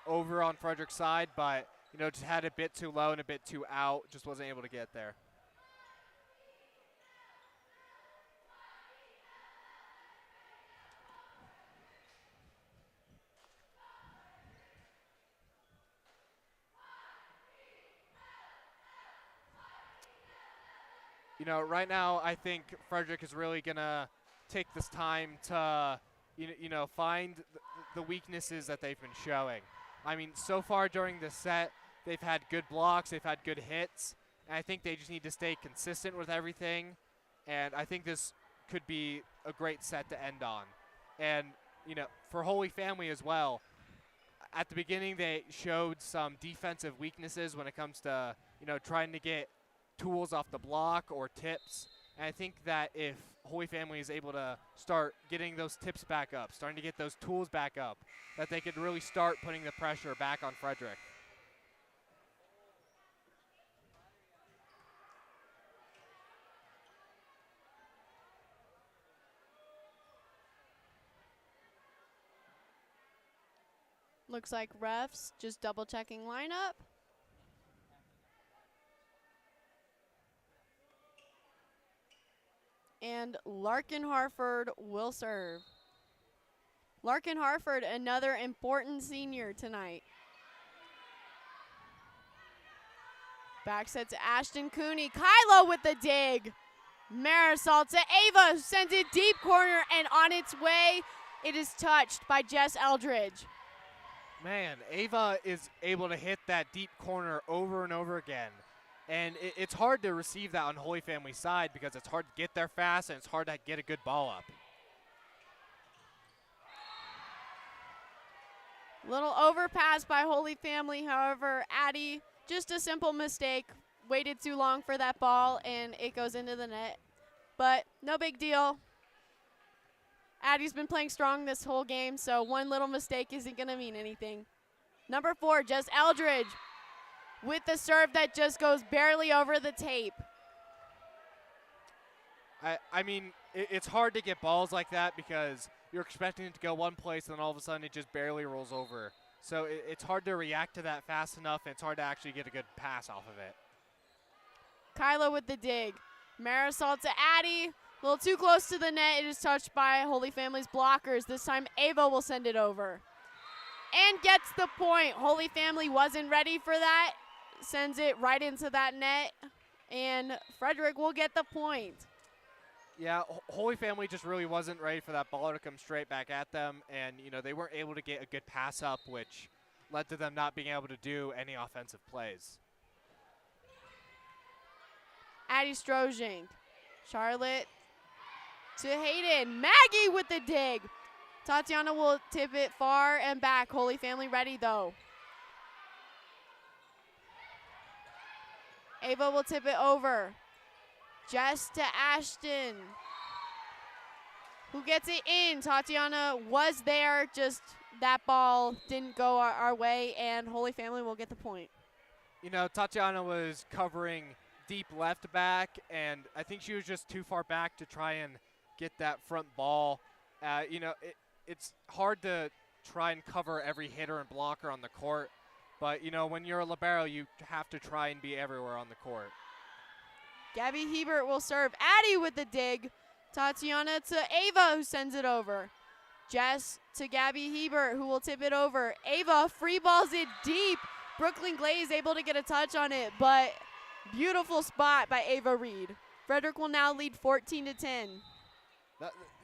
over on Frederick's side, but, you know, just had it a bit too low and a bit too out. Just wasn't able to get there. You know, right now I think Frederick is really going to take this time to, you know, find the weaknesses that they've been showing. I mean, so far during the set, they've had good blocks, they've had good hits, and I think they just need to stay consistent with everything, and I think this could be a great set to end on. And, you know, for Holy Family as well, at the beginning they showed some defensive weaknesses when it comes to, you know, trying to get tools off the block or tips. And I think that if Holy Family is able to start getting those tips back up, starting to get those tools back up, that they could really start putting the pressure back on Frederick. Looks like refs just double checking lineup. And Larkin Harford will serve. Larkin Harford, another important senior tonight. Back set to Ashton Cooney. Kylo with the dig. Marisol to Ava, who sends it deep corner, and on its way, it is touched by Jess Eldridge. Man, Ava is able to hit that deep corner over and over again. And it's hard to receive that on Holy Family's side because it's hard to get there fast and it's hard to get a good ball up. Little overpass by Holy Family, however, Addie, just a simple mistake, waited too long for that ball and it goes into the net. But no big deal. Addie's been playing strong this whole game, so one little mistake isn't going to mean anything. Number 4, Jess Eldridge with the serve that just goes barely over the tape. I mean, it's hard to get balls like that because you're expecting it to go one place and then all of a sudden it just barely rolls over. So it's hard to react to that fast enough, and it's hard to actually get a good pass off of it. Kyla with the dig. Marisol to Addie. A little too close to the net. It is touched by Holy Family's blockers. This time Ava will send it over. And gets the point. Holy Family wasn't ready for that. Sends it right into that net. And Frederick will get the point. Yeah, Holy Family just really wasn't ready for that ball to come straight back at them. And, you know, they weren't able to get a good pass up, which led to them not being able to do any offensive plays. Addie Strozing. Charlotte to Hayden. Maggie with the dig. Tatiana will tip it far and back. Holy Family ready, though. Ava will tip it over. Jess to Ashton, who gets it in. Tatiana was there, just that ball didn't go our way, and Holy Family will get the point. You know, Tatiana was covering deep left back, and I think she was just too far back to try and get that front ball. You know, it's hard to try and cover every hitter and blocker on the court, but, you know, when you're a libero, you have to try and be everywhere on the court. Gabby Hebert will serve. Addie with the dig. Tatiana to Ava, who sends it over. Jess to Gabby Hebert, who will tip it over. Ava free balls it deep. Brooklyn Glaze able to get a touch on it, but beautiful spot by Ava Reed. Frederick will now lead 14-10.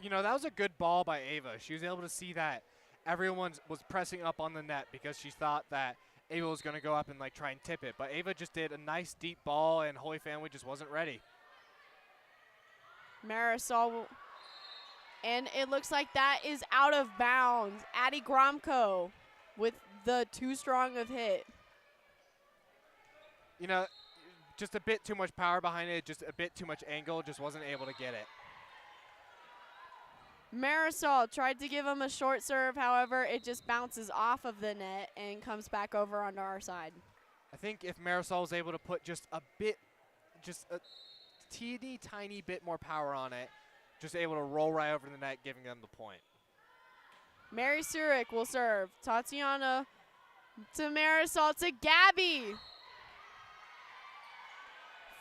You know, that was a good ball by Ava. She was able to see that everyone was pressing up on the net because she thought that Ava was going to go up and, like, try and tip it. But Ava just did a nice deep ball, and Holy Family just wasn't ready. Marisol, and it looks like that is out of bounds. Addie Gromko with the too strong of hit. You know, just a bit too much power behind it, just a bit too much angle, just wasn't able to get it. Marisol tried to give him a short serve, however, it just bounces off of the net and comes back over onto our side. I think if Marisol was able to put just a bit, just teeny tiny bit more power on it, just able to roll right over the net, giving them the point. Mary Surik will serve. Tatiana to Marisol to Gabby.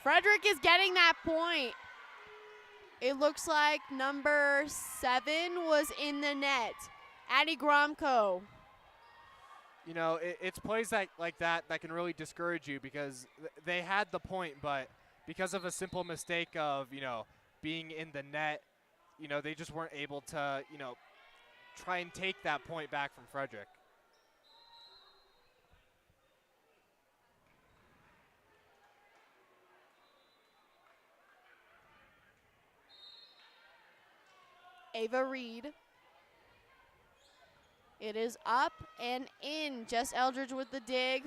Frederick is getting that point. It looks like number 7 was in the net. Addie Gromko. You know, it's plays like that can really discourage you because they had the point, but because of a simple mistake of, you know, being in the net, you know, they just weren't able to, you know, try and take that point back from Frederick. Ava Reed. It is up and in. Jess Eldridge with the dig.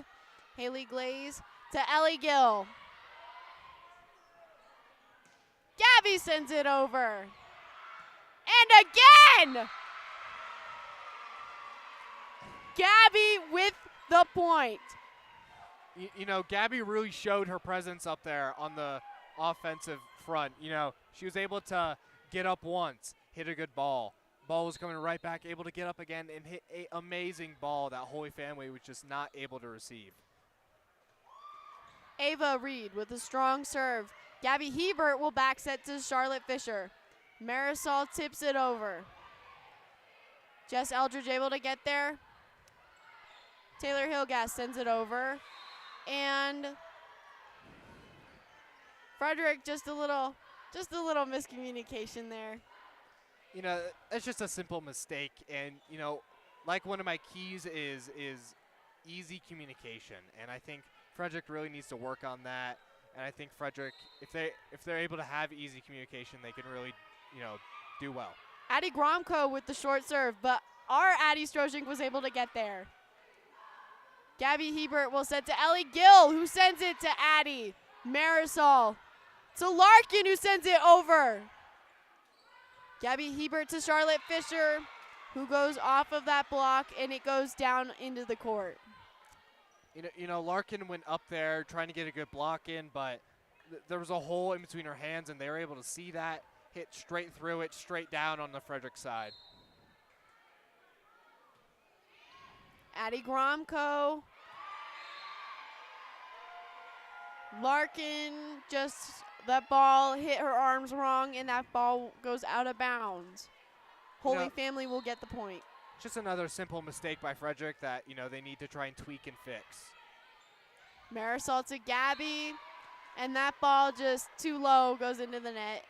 Haley Glaze to Ellie Gill. Gabby sends it over. And again! Gabby with the point. You know, Gabby really showed her presence up there on the offensive front. You know, she was able to get up once, hit a good ball. Ball was coming right back, able to get up again and hit an amazing ball that Holy Family was just not able to receive. Ava Reed with a strong serve. Gabby Hebert will back set to Charlotte Fisher. Marisol tips it over. Jess Eldridge able to get there. Taylor Hillgas sends it over. And Frederick just a little miscommunication there. You know, it's just a simple mistake, and you know, like one of my keys is easy communication, and I think Frederick really needs to work on that. And I think Frederick, if they're able to have easy communication, they can really, you know, do well. Addie Gromko with the short serve, but our Addie Stroshink was able to get there. Gabby Hebert will send to Ellie Gill, who sends it to Addie. Marisol to Larkin, who sends it over. Gabby Hebert to Charlotte Fisher, who goes off of that block, and it goes down into the court. You know, Larkin went up there trying to get a good block in, but there was a hole in between her hands, and they were able to see that, hit straight through it, straight down on the Frederick side. Addie Gromko. Larkin that ball hit her arms wrong, and that ball goes out of bounds. Holy Family will get the point. Just another simple mistake by Frederick that, you know, they need to try and tweak and fix. Marisol to Gabby, and that ball just too low goes into the net.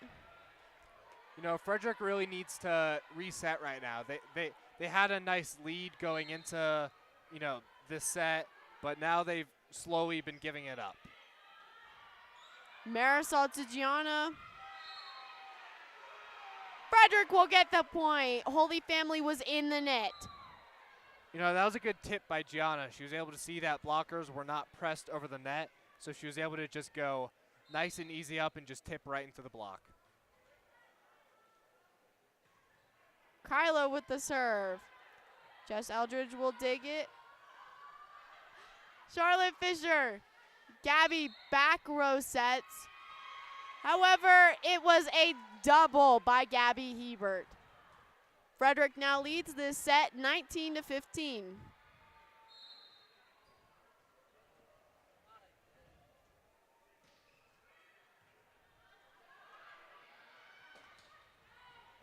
You know, Frederick really needs to reset right now. They had a nice lead going into, you know, this set, but now they've slowly been giving it up. Marisol to Gianna. Frederick will get the point. Holy Family was in the net. You know, that was a good tip by Gianna. She was able to see that blockers were not pressed over the net, so she was able to just go nice and easy up and just tip right into the block. Kyla with the serve. Jess Eldridge will dig it. Charlotte Fisher. Gabby back row sets. However, it was a double by Gabby Hebert. Frederick now leads this set 19-15.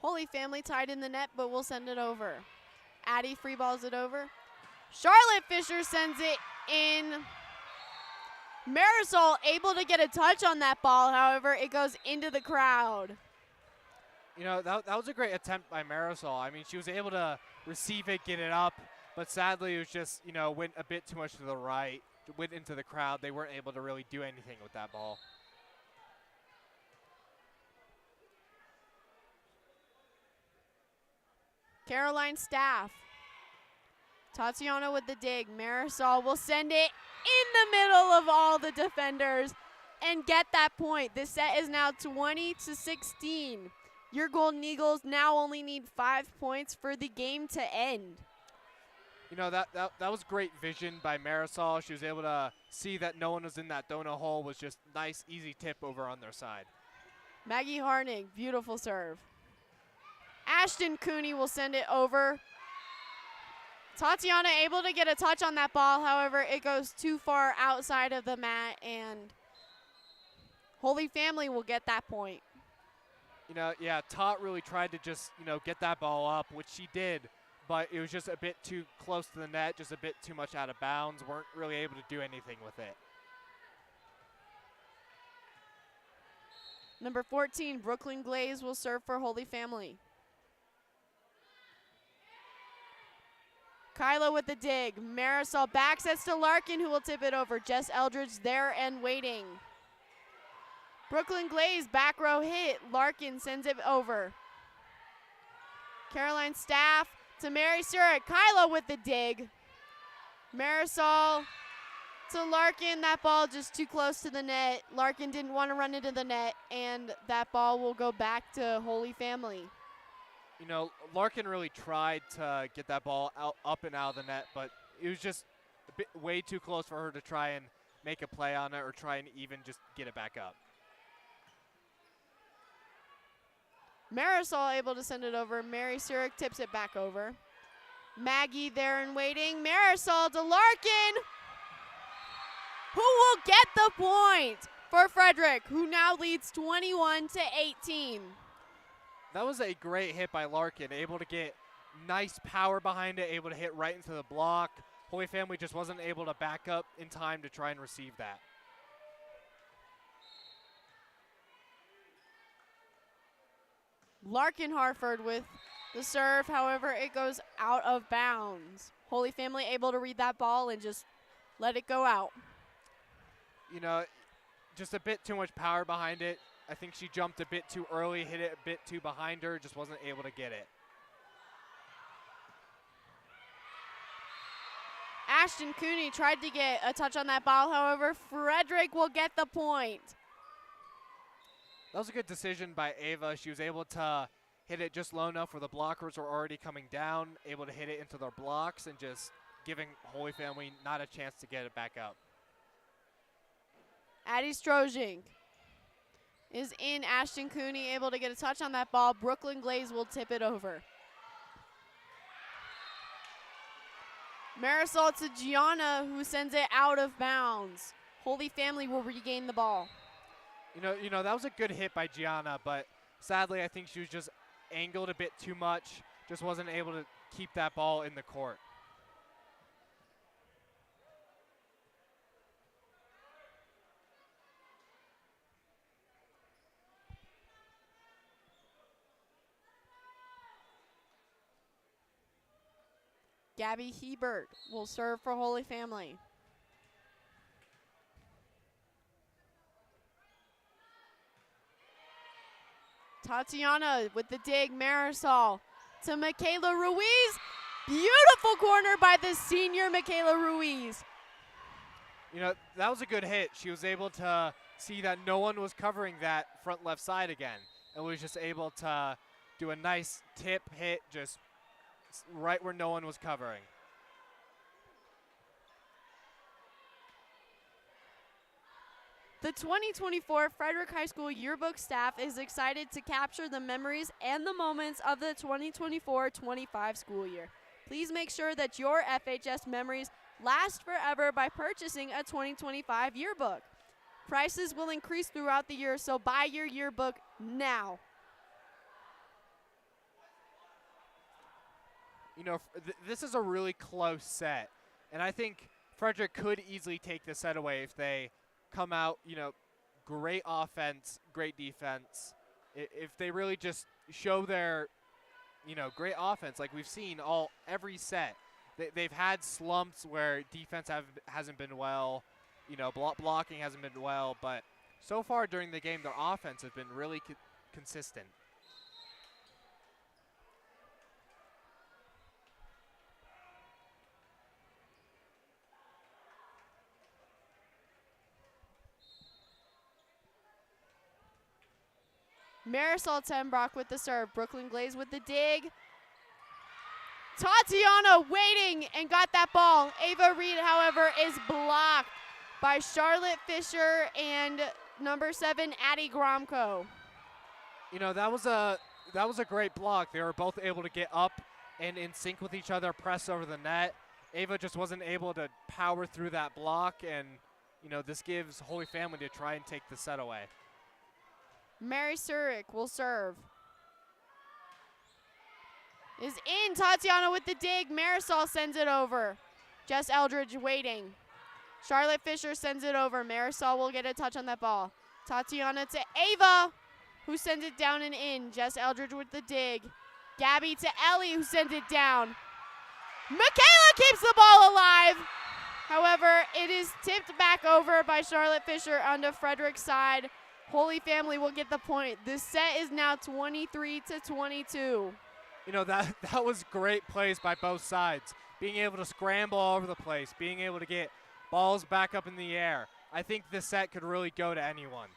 Holy Family tied in the net, but we'll send it over. Addie free balls it over. Charlotte Fisher sends it in. Marisol able to get a touch on that ball. However, it goes into the crowd. You know, that was a great attempt by Marisol. I mean, she was able to receive it, get it up, but sadly it was just, you know, went a bit too much to the right, went into the crowd. They weren't able to really do anything with that ball. Caroline Staff. Tatiana with the dig. Marisol will send it in the middle of all the defenders and get that point. This set is now 20-16. Your Golden Eagles now only need 5 points for the game to end. You know, that was great vision by Marisol. She was able to see that no one was in that donut hole. Was just nice, easy tip over on their side. Maggie Harning, beautiful serve. Ashton Cooney will send it over. Tatiana able to get a touch on that ball. However, it goes too far outside of the mat, and Holy Family will get that point. Yeah, Tot really tried to just, get that ball up, which she did, but it was just a bit too close to the net, just a bit too much out of bounds. Weren't really able to do anything with it. Number 14, Brooklyn Glaze will serve for Holy Family. Kyla with the dig. Marisol back sets to Larkin, who will tip it over. Jess Eldridge there and waiting. Brooklyn Glaze back row hit. Larkin sends it over. Caroline Staff to Mary Surratt. Kyla with the dig. Marisol to Larkin. That ball just too close to the net. Larkin didn't want to run into the net, and that ball will go back to Holy Family. Larkin really tried to get that ball up and out of the net, but it was just way too close for her to try and make a play on it or try and even just get it back up. Marisol able to send it over. Mary Surratt tips it back over. Maggie there and waiting. Marisol to Larkin, who will get the point for Frederick, who now leads 21-18. That was a great hit by Larkin, able to get nice power behind it, able to hit right into the block. Holy Family just wasn't able to back up in time to try and receive that. Larkin Harford with the serve, however, it goes out of bounds. Holy Family able to read that ball and just let it go out. Just a bit too much power behind it. I think she jumped a bit too early, hit it a bit too behind her, just wasn't able to get it. Ashton Cooney tried to get a touch on that ball, however, Frederick will get the point. That was a good decision by Ava. She was able to hit it just low enough where the blockers were already coming down, able to hit it into their blocks and just giving Holy Family not a chance to get it back up. Addie Strozing is in. Ashton Cooney able to get a touch on that ball. Brooklyn Glaze will tip it over. Marisol to Gianna, who sends it out of bounds. Holy Family will regain the ball. That was a good hit by Gianna, but sadly I think she was just angled a bit too much, just wasn't able to keep that ball in the court. Gabby Hebert will serve for Holy Family. Tatiana with the dig. Marisol to Michaela Ruiz. Beautiful corner by the senior Michaela Ruiz. That was a good hit. She was able to see that no one was covering that front left side again, and was just able to do a nice tip hit just right where no one was covering. The 2024 Frederick High School yearbook staff is excited to capture the memories and the moments of the 2024-25 school year. Please make sure that your FHS memories last forever by purchasing a 2025 yearbook. Prices will increase throughout the year, so buy your yearbook now. This is a really close set, and I think Frederick could easily take the set away if they come out, great offense, great defense. If they really just show their, great offense like we've seen every set. They've had slumps where defense hasn't been well, blocking hasn't been well, but so far during the game, their offense has been really consistent. Marisol Tenbrock with the serve. Brooklyn Glaze with the dig. Tatiana waiting and got that ball. Ava Reed, however, is blocked by Charlotte Fisher and number 7, Addie Gromko. You know, that was a great block. They were both able to get up and in sync with each other, press over the net. Ava just wasn't able to power through that block, and you know, this gives Holy Family to try and take the set away. Mary Surik will serve. Is in. Tatiana with the dig. Marisol sends it over. Jess Eldridge waiting. Charlotte Fisher sends it over. Marisol will get a touch on that ball. Tatiana to Ava, who sends it down and in. Jess Eldridge with the dig. Gabby to Ellie, who sends it down. Michaela keeps the ball alive. However, it is tipped back over by Charlotte Fisher onto Fredericks' side. Holy Family will get the point. This set is now 23-22. You know, that was great plays by both sides. Being able to scramble all over the place, being able to get balls back up in the air. I think this set could really go to anyone.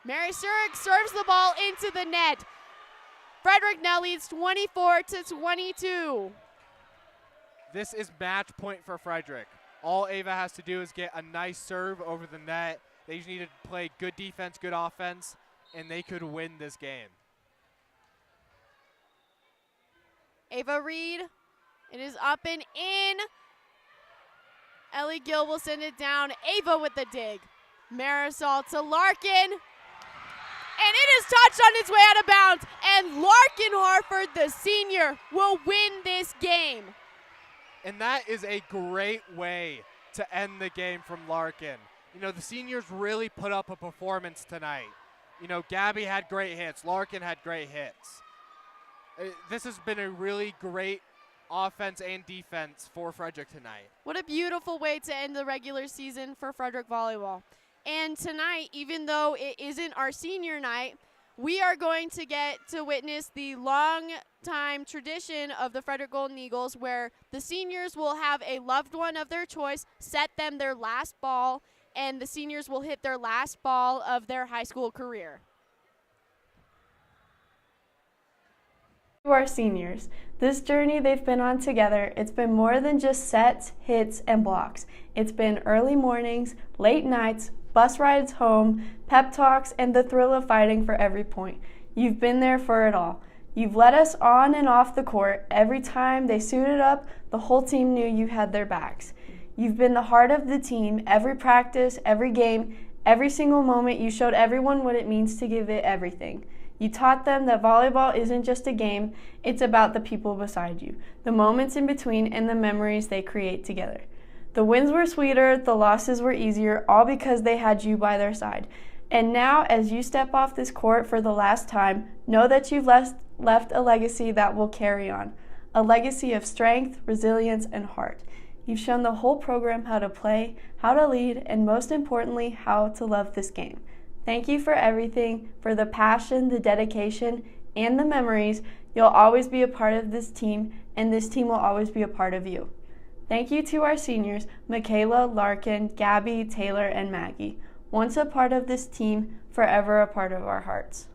Mary Surik serves the ball into the net. Frederick now leads 24-22. This is match point for Frederick. All Ava has to do is get a nice serve over the net. They just need to play good defense, good offense, and they could win this game. Ava Reed, it is up and in. Ellie Gill will send it down. Ava with the dig. Marisol to Larkin. And it is touched on its way out of bounds. And Larkin Harford, the senior, will win this game. And that is a great way to end the game from Larkin. You know, the seniors really put up a performance tonight. You know, Gabby had great hits. Larkin had great hits. This has been a really great offense and defense for Frederick tonight. What a beautiful way to end the regular season for Frederick Volleyball. And tonight, even though it isn't our senior night, we are going to get to witness the long-time tradition of the Frederick Golden Eagles, where the seniors will have a loved one of their choice set them their last ball, and the seniors will hit their last ball of their high school career. To our seniors, this journey they've been on together, it's been more than just sets, hits, and blocks. It's been early mornings, late nights, bus rides home, pep talks, and the thrill of fighting for every point. You've been there for it all. You've led us on and off the court. Every time they suited up, the whole team knew you had their backs. You've been the heart of the team. Every practice, every game, every single moment, you showed everyone what it means to give it everything. You taught them that volleyball isn't just a game, it's about the people beside you, the moments in between, and the memories they create together. The wins were sweeter, the losses were easier, all because they had you by their side. And now, as you step off this court for the last time, know that you've left a legacy that will carry on, a legacy of strength, resilience, and heart. You've shown the whole program how to play, how to lead, and most importantly, how to love this game. Thank you for everything, for the passion, the dedication, and the memories. You'll always be a part of this team, and this team will always be a part of you. Thank you to our seniors, Michaela, Larkin, Gabby, Taylor, and Maggie. Once a part of this team, forever a part of our hearts.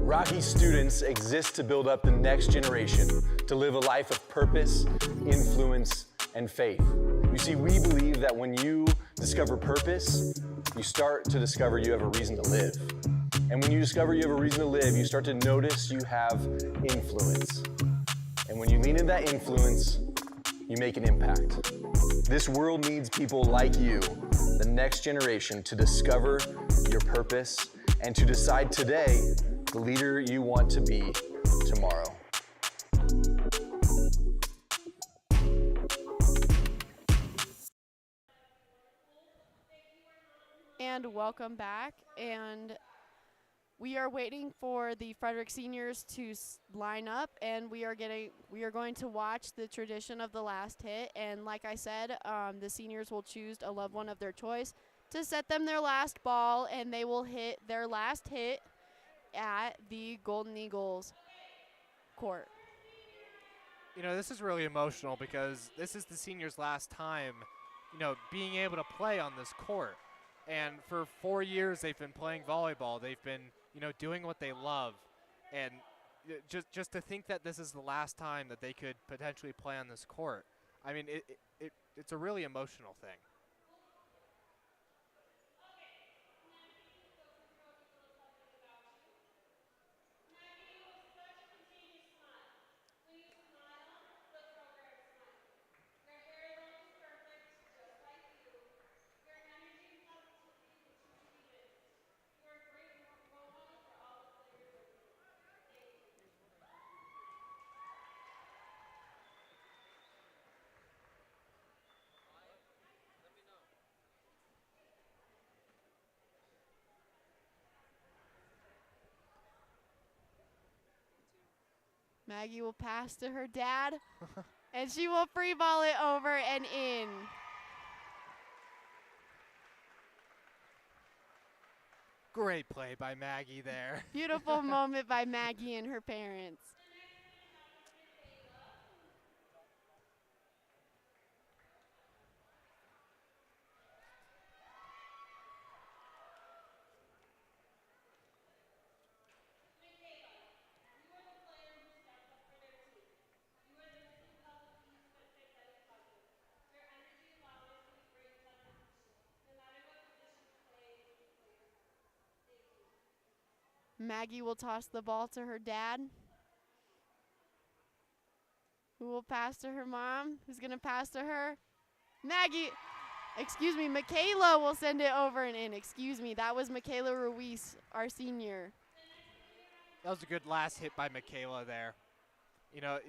Rocky students exist to build up the next generation, to live a life of purpose, influence, and faith. You see, we believe that when you discover purpose, you start to discover you have a reason to live. And when you discover you have a reason to live, you start to notice you have influence. And when you lean into that influence, you make an impact. This world needs people like you, the next generation, to discover your purpose and to decide today the leader you want to be tomorrow. And welcome back. And we are waiting for the Frederick seniors to line up, and we are going to watch the tradition of the last hit. And like I said, the seniors will choose a loved one of their choice to set them their last ball, and they will hit their last hit at the Golden Eagles court. You know, this is really emotional because this is the seniors' last time, you know, being able to play on this court. And for 4 years, they've been playing volleyball. They've been, you know, doing what they love. And just to think that this is the last time that they could potentially play on this court, I mean, it's a really emotional thing. Maggie will pass to her dad, and she will free ball it over and in. Great play by Maggie there. Beautiful moment by Maggie and her parents. Maggie will toss the ball to her dad, who will pass to her mom, who's going to pass to her. Michaela will send it over and in. Excuse me, that was Michaela Ruiz, our senior. That was a good last hit by Michaela there. You know,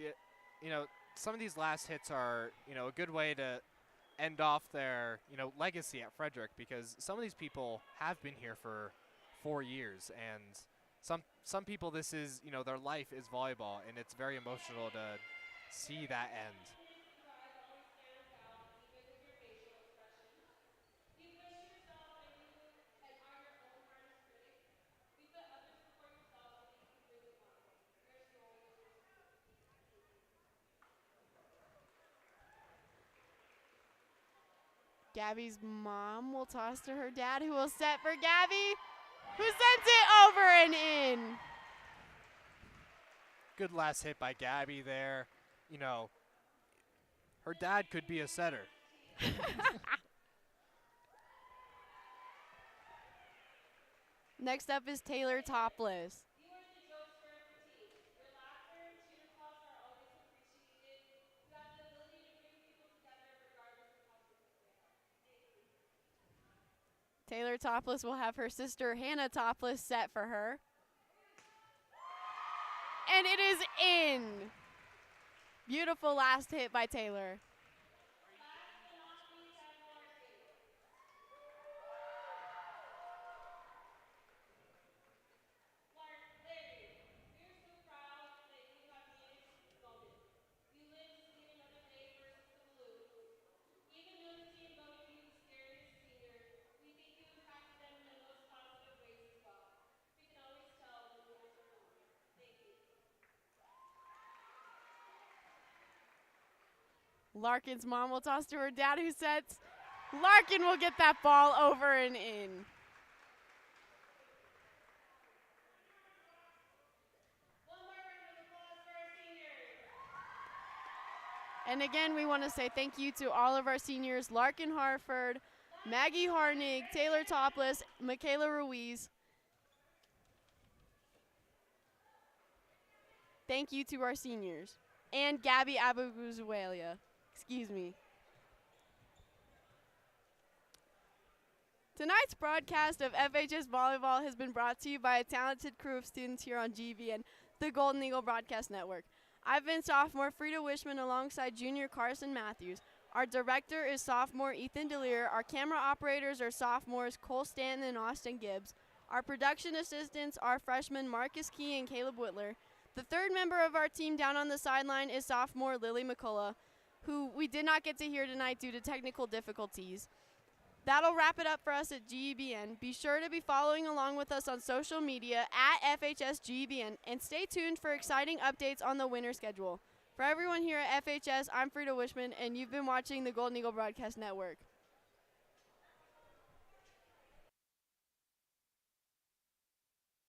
some of these last hits are, you know, a good way to end off their, you know, legacy at Frederick, because some of these people have been here for 4 years, and some people, this is, you know, their life is volleyball, and it's very emotional to see that end. Gabby's mom will toss to her dad, who will set for Gabby, who sends it over and in. Good last hit by Gabby there. You know, her dad could be a setter. Next up is Taylor Topless. Taylor Topless will have her sister Hannah Topless set for her. And it is in. Beautiful last hit by Taylor. Larkin's mom will toss to her dad, who sets. Larkin will get that ball over and in. And again, we want to say thank you to all of our seniors, Larkin Harford, Maggie Harnig, Taylor Topless, Michaela Ruiz. Thank you to our seniors. And Gabby Abuguzuelia. Excuse me. Tonight's broadcast of FHS Volleyball has been brought to you by a talented crew of students here on GVN, the Golden Eagle Broadcast Network. I've been sophomore Frida Wishman alongside junior Carson Matthews. Our director is sophomore Ethan DeLear. Our camera operators are sophomores Cole Stanton and Austin Gibbs. Our production assistants are freshmen Marcus Key and Caleb Whitler. The third member of our team down on the sideline is sophomore Lily McCullough, who we did not get to hear tonight due to technical difficulties. That'll wrap it up for us at GEBN. Be sure to be following along with us on social media at FHS GEBN, and stay tuned for exciting updates on the winter schedule. For everyone here at FHS, I'm Frida Wishman, and you've been watching the Golden Eagle Broadcast Network.